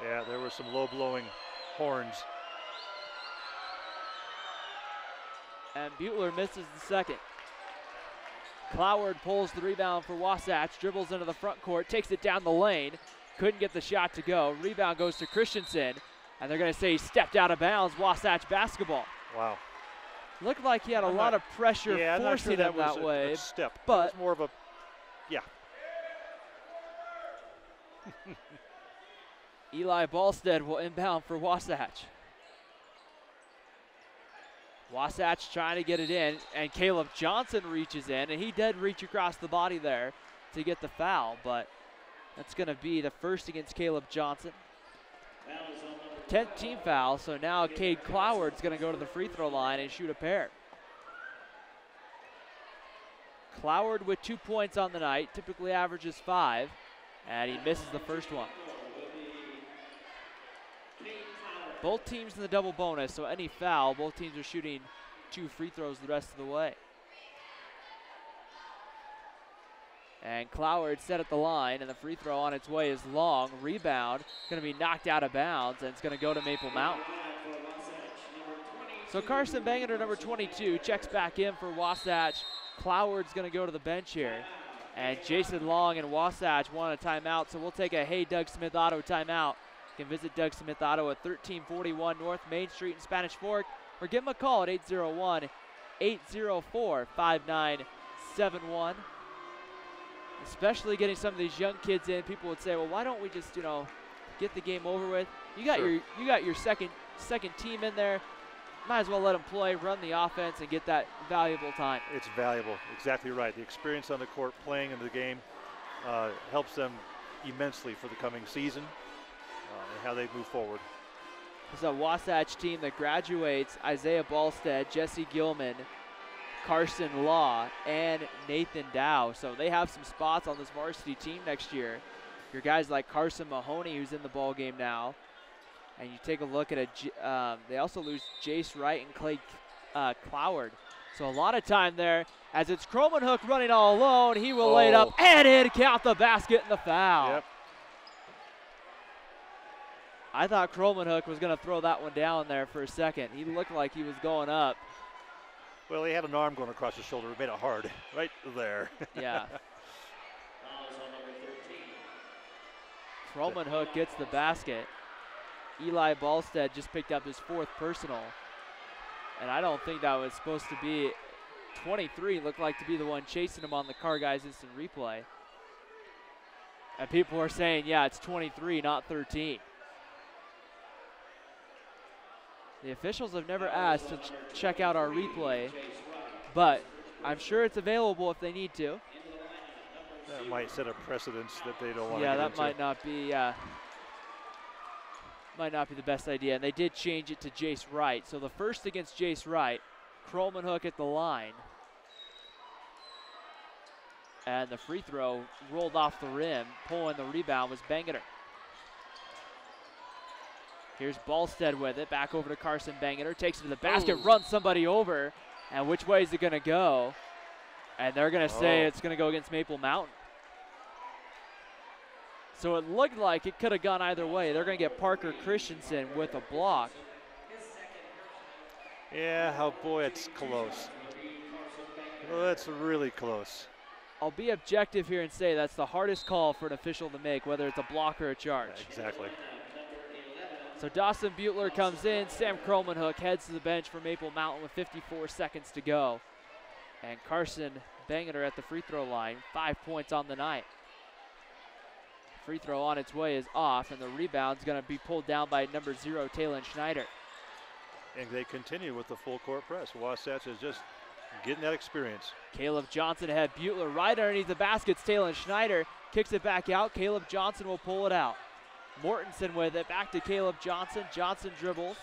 Yeah, there were some low-blowing horns. And Butler misses the 2nd. Cloward pulls the rebound for Wasatch, dribbles into the front court, takes it down the lane. Couldn't get the shot to go. Rebound goes to Christensen, and they're going to say he stepped out of bounds. Wasatch basketball. Wow. Looked like he had a lot of pressure Yeah, I'm not forcing sure that him was that a way. step. but- It was more of a, yeah. Eli Ballstead will inbound for Wasatch. Wasatch trying to get it in, and Caleb Johnson reaches in, and he did reach across the body there to get the foul, but that's going to be the first against Caleb Johnson. 10th team foul, so now Cade Cloward's going to go to the free throw line and shoot a pair. Cloward with 2 points on the night, typically averages 5, and he misses the first one. Both teams in the double bonus, so any foul, both teams are shooting 2 free throws the rest of the way. And Cloward set at the line, and the free throw on its way is long. Rebound, going to be knocked out of bounds, and it's going to go to Maple Mountain. So Carson Bangeter, number 22, checks back in for Wasatch. Cloward's going to go to the bench here. And Jason Long and Wasatch want a timeout, so we'll take a Hey Doug Smith Auto timeout. You can visit Doug Smith Auto at 1341 North Main Street in Spanish Fork, or give them a call at 801-804-5971. Especially getting some of these young kids in, people would say, well, why don't we just, get the game over with? You got your second team in there. Might as well let them play, run the offense, and get that valuable time. It's valuable, exactly right. The experience on the court, playing in the game, helps them immensely for the coming season and how they move forward. It's a Wasatch team that graduates Isaiah Ballstead, Jesse Gilman, Carson Law, and Nathan Dow. So they have some spots on this varsity team next year. Your guys like Carson Mahoney, who's in the ball game now. And you take a look at they also lose Jace Wright and Clay Cloward. So a lot of time there as it's Kromenhoek running all alone. He will lay it up and in, count the basket and the foul. Yep. I thought Kromenhoek was going to throw that one down there for a second. He looked like he was going up. Well, he had an arm going across his shoulder. It made it hard right there. Yeah. Kromenhoek gets the basket. Eli Ballstead just picked up his 4th personal. And I don't think that was supposed to be 23. Looked like to be the one chasing him on the Car Guys instant replay. And people are saying, yeah, it's 23, not 13. The officials have never asked to check out our replay, but I'm sure it's available if they need to. That might set a precedence that they don't want to Yeah, get that into. might not be the best idea. And they did change it to Jace Wright. So the first against Jace Wright, Kromenhoek at the line. And the free throw rolled off the rim. Pulling the rebound was Bangeter. Here's Ballstead with it. Back over to Carson Bangeter. Takes it to the basket, runs somebody over. And which way is it going to go? And they're going to say it's going to go against Maple Mountain. So it looked like it could have gone either way. They're going to get Parker Christensen with a block. Yeah, oh boy, it's close. Well, that's really close. I'll be objective here and say that's the hardest call for an official to make, whether it's a block or a charge. Exactly. So Dawson Butler comes in. Sam Kromenhoek heads to the bench for Maple Mountain with 54 seconds to go. And Carson Bangeter at the free throw line, 5 points on the night. Free throw on its way is off, and the rebound's going to be pulled down by number 0, Talon Schneider. And they continue with the full court press. Wasatch is just getting that experience. Caleb Johnson ahead. Butler right underneath the baskets. Talon Schneider kicks it back out. Caleb Johnson will pull it out. Mortensen with it. Back to Caleb Johnson. Johnson dribbles.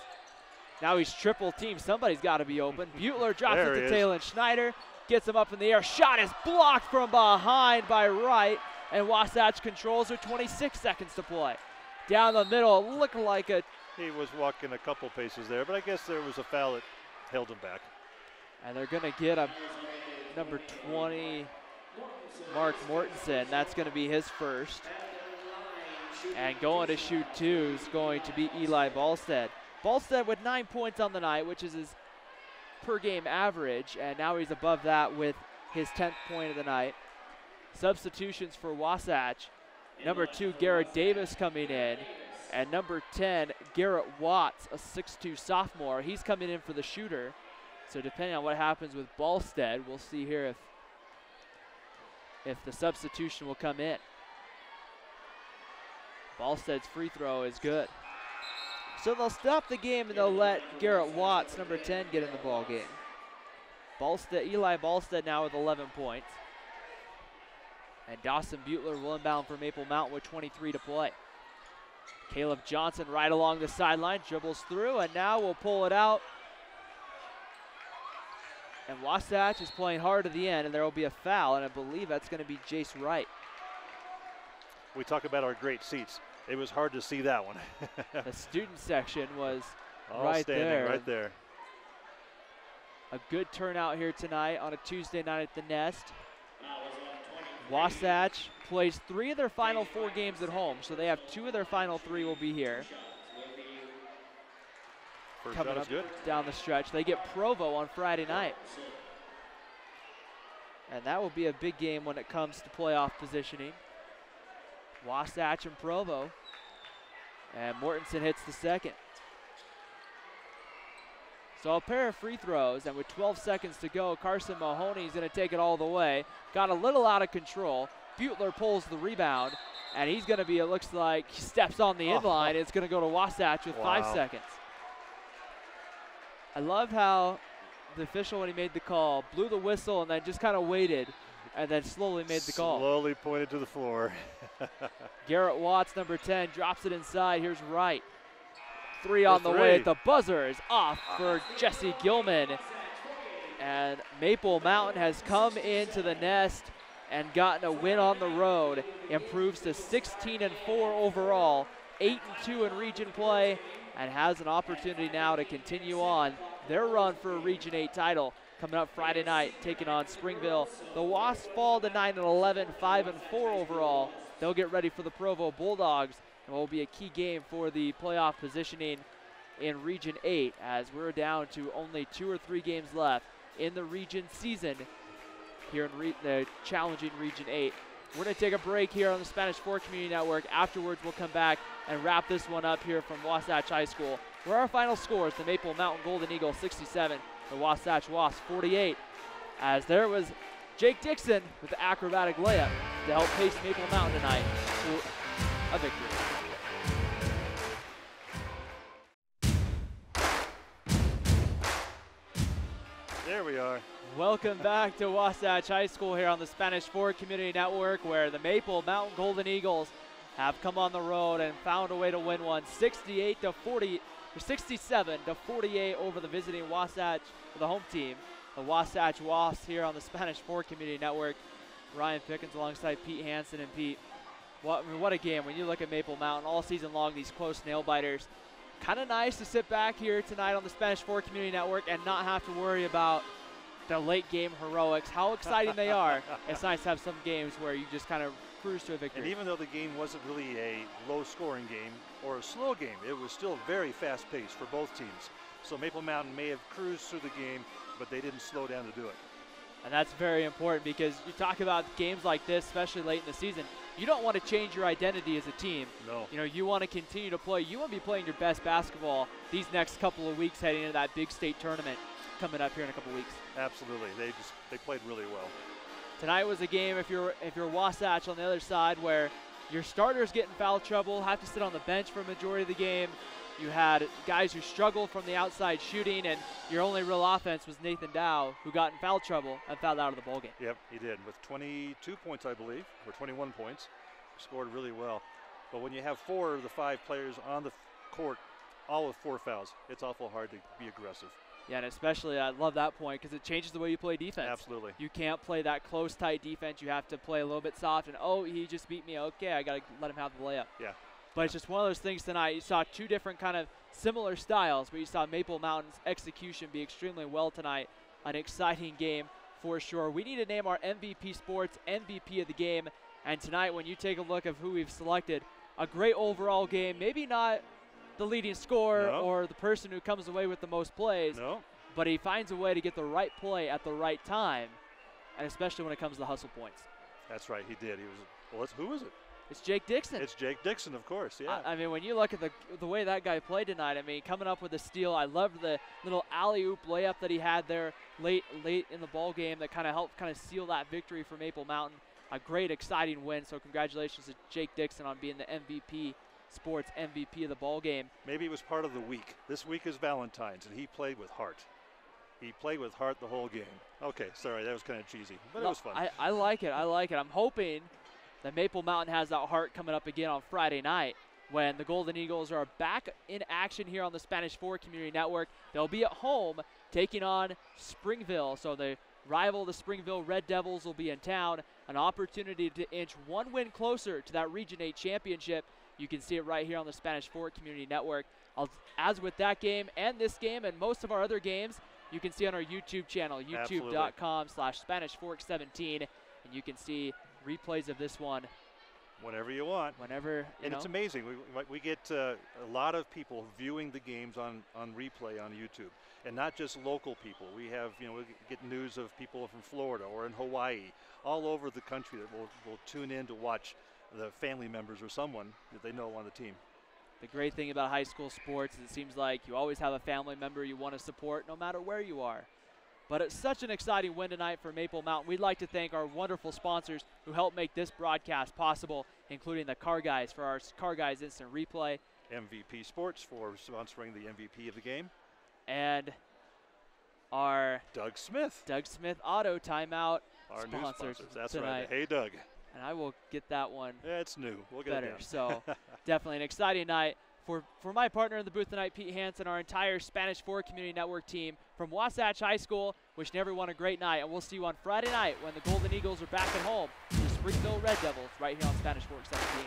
Now he's triple teamed. Somebody's got to be open. Butler drops it to Talon Schneider. Gets him up in the air. Shot is blocked from behind by Wright. And Wasatch controls with 26 seconds to play. Down the middle, looked like He was walking a couple paces there, but I guess there was a foul that held him back. And they're going to get a number 20, Mark Mortensen. That's going to be his first. And going to shoot 2 is going to be Eli Ballstead. Ballstead with 9 points on the night, which is his per game average. And now he's above that with his 10th point of the night. Substitutions for Wasatch. Number 2, Garrett Davis coming in. And number 10, Garrett Watts, a 6'2 sophomore. He's coming in for the shooter. So depending on what happens with Ballstead, we'll see here if the substitution will come in. Ballstead's free throw is good. So they'll stop the game and they'll let Garrett Watts, number 10, get in the ball game. Eli Ballstead now with 11 points. And Dawson Butler will inbound for Maple Mountain with 23 to play. Caleb Johnson right along the sideline, dribbles through, and now will pull it out. And Wasatch is playing hard to the end, and there will be a foul, and I believe that's going to be Jace Wright. We talk about our great seats. It was hard to see that one. The student section was All right standing there. right there. A good turnout here tonight on a Tuesday night at the Nest. Wasatch plays 3 of their final 4 games at home, so they have 2 of their final 3 will be here. First Coming shot up is good. down the stretch. They get Provo on Friday night. And that will be a big game when it comes to playoff positioning. Wasatch and Provo. And Mortensen hits the second. So a pair of free throws, and with 12 seconds to go, Carson Mahoney is going to take it all the way. Got a little out of control. Butler pulls the rebound, and he's going to be, it looks like, he steps on the inline. It's going to go to Wasatch with 5 seconds. I love how the official, when he made the call, blew the whistle and then just kind of waited and then slowly made the call. Slowly pointed to the floor. Garrett Watts, number 10, drops it inside. Here's Wright. 3 on the way at the buzzer is off for Jesse Gilman. And Maple Mountain has come into the Nest and gotten a win on the road. Improves to 16-4 overall, 8-2 in region play, and has an opportunity now to continue on their run for a Region 8 title coming up Friday night, taking on Springville. The Wasps fall to 9-11, 5-4 overall. They'll get ready for the Provo Bulldogs, and will be a key game for the playoff positioning in Region 8, as we're down to only 2 or 3 games left in the region season here in the challenging Region 8. We're going to take a break here on the Spanish Fork Community Network. Afterwards, we'll come back and wrap this one up here from Wasatch High School, where our final scores: the Maple Mountain Golden Eagles 67, the Wasatch Wasps 48. As there was Jake Dixon with the acrobatic layup to help pace Maple Mountain tonight to a victory. There we are. Welcome back to Wasatch High School here on the Spanish Fork Community Network, where the Maple Mountain Golden Eagles have come on the road and found a way to win one, 67-48 over the visiting Wasatch, the home team, the Wasatch Wasps here on the Spanish Fork Community Network. Ryan Pickens alongside Pete Hansen. And Pete, what a game. When you look at Maple Mountain all season long, these close nail biters. Kind of nice to sit back here tonight on the Spanish Fork Community Network and not have to worry about the late game heroics, how exciting they are. It's nice to have some games where you just kind of cruise to a victory. And even though the game wasn't really a low-scoring game or a slow game, it was still very fast-paced for both teams. So Maple Mountain may have cruised through the game, but they didn't slow down to do it. And that's very important, because you talk about games like this, especially late in the season, you don't want to change your identity as a team. No. You know, you want to continue to play. You want to be playing your best basketball these next couple of weeks heading into that big state tournament coming up here in a couple weeks. Absolutely. They played really well. Tonight was a game, if you're Wasatch on the other side, where your starters get in foul trouble, have to sit on the bench for a majority of the game. You had guys who struggled from the outside shooting, and your only real offense was Nathan Dow, who got in foul trouble and fouled out of the ballgame. Yep, he did, with 22 points, I believe, or 21 points. Scored really well. But when you have 4 of the 5 players on the court, all with 4 fouls, it's awful hard to be aggressive. Yeah, and especially I love that point, because it changes the way you play defense. Absolutely. You can't play that close, tight defense. You have to play a little bit soft, and oh, he just beat me. Okay, I got to let him have the layup. Yeah. But it's just one of those things tonight. You saw 2 different kind of similar styles, but you saw Maple Mountain's execution be extremely well tonight. An exciting game for sure. We need to name our MVP Sports MVP of the game. And tonight, when you take a look of who we've selected, a great overall game. Maybe not the leading scorer or the person who comes away with the most plays, but he finds a way to get the right play at the right time, and especially when it comes to hustle points. That's right, he did. He was. Well, who is it? It's Jake Dixon. It's Jake Dixon, of course, yeah. I mean, when you look at the way that guy played tonight, I mean, coming up with a steal. I loved the little alley-oop layup that he had there late in the ball game that kind of helped seal that victory for Maple Mountain. A great, exciting win. So congratulations to Jake Dixon on being the MVP, sports MVP of the ball game. Maybe it was part of the week. This week is Valentine's, and he played with heart. He played with heart the whole game. Okay, sorry, that was kind of cheesy, but it was fun. I like it. I like it. I'm hoping that Maple Mountain has that heart coming up again on Friday night when the Golden Eagles are back in action here on the Spanish Fork Community Network. They'll be at home taking on Springville. So the rival, the Springville Red Devils, will be in town. An opportunity to inch one win closer to that Region 8 championship. You can see it right here on the Spanish Fork Community Network. As with that game and this game and most of our other games, you can see on our YouTube channel, youtube.com/SpanishFork17, and you can see replays of this one whenever you want. Whenever, and it's amazing. We get a lot of people viewing the games on replay on YouTube, and not just local people. We have, we get news of people from Florida or in Hawaii, all over the country that will tune in to watch the family members or someone that they know on the team. The great thing about high school sports is it seems like you always have a family member you want to support no matter where you are. But it's such an exciting win tonight for Maple Mountain. We'd like to thank our wonderful sponsors who helped make this broadcast possible, including the Car Guys for our Car Guys Instant Replay. MVP Sports for sponsoring the MVP of the game. And our Doug Smith Auto Timeout our sponsors, new sponsors. That's tonight. right. Hey, Doug. And I will get that one. Yeah, it's new. We'll get better. it down. So definitely an exciting night. For my partner in the booth tonight, Pete Hansen, our entire Spanish Fork Community Network team from Wasatch High School, wishing everyone a great night. And we'll see you on Friday night when the Golden Eagles are back at home. The Springville Red Devils right here on Spanish Fork 17.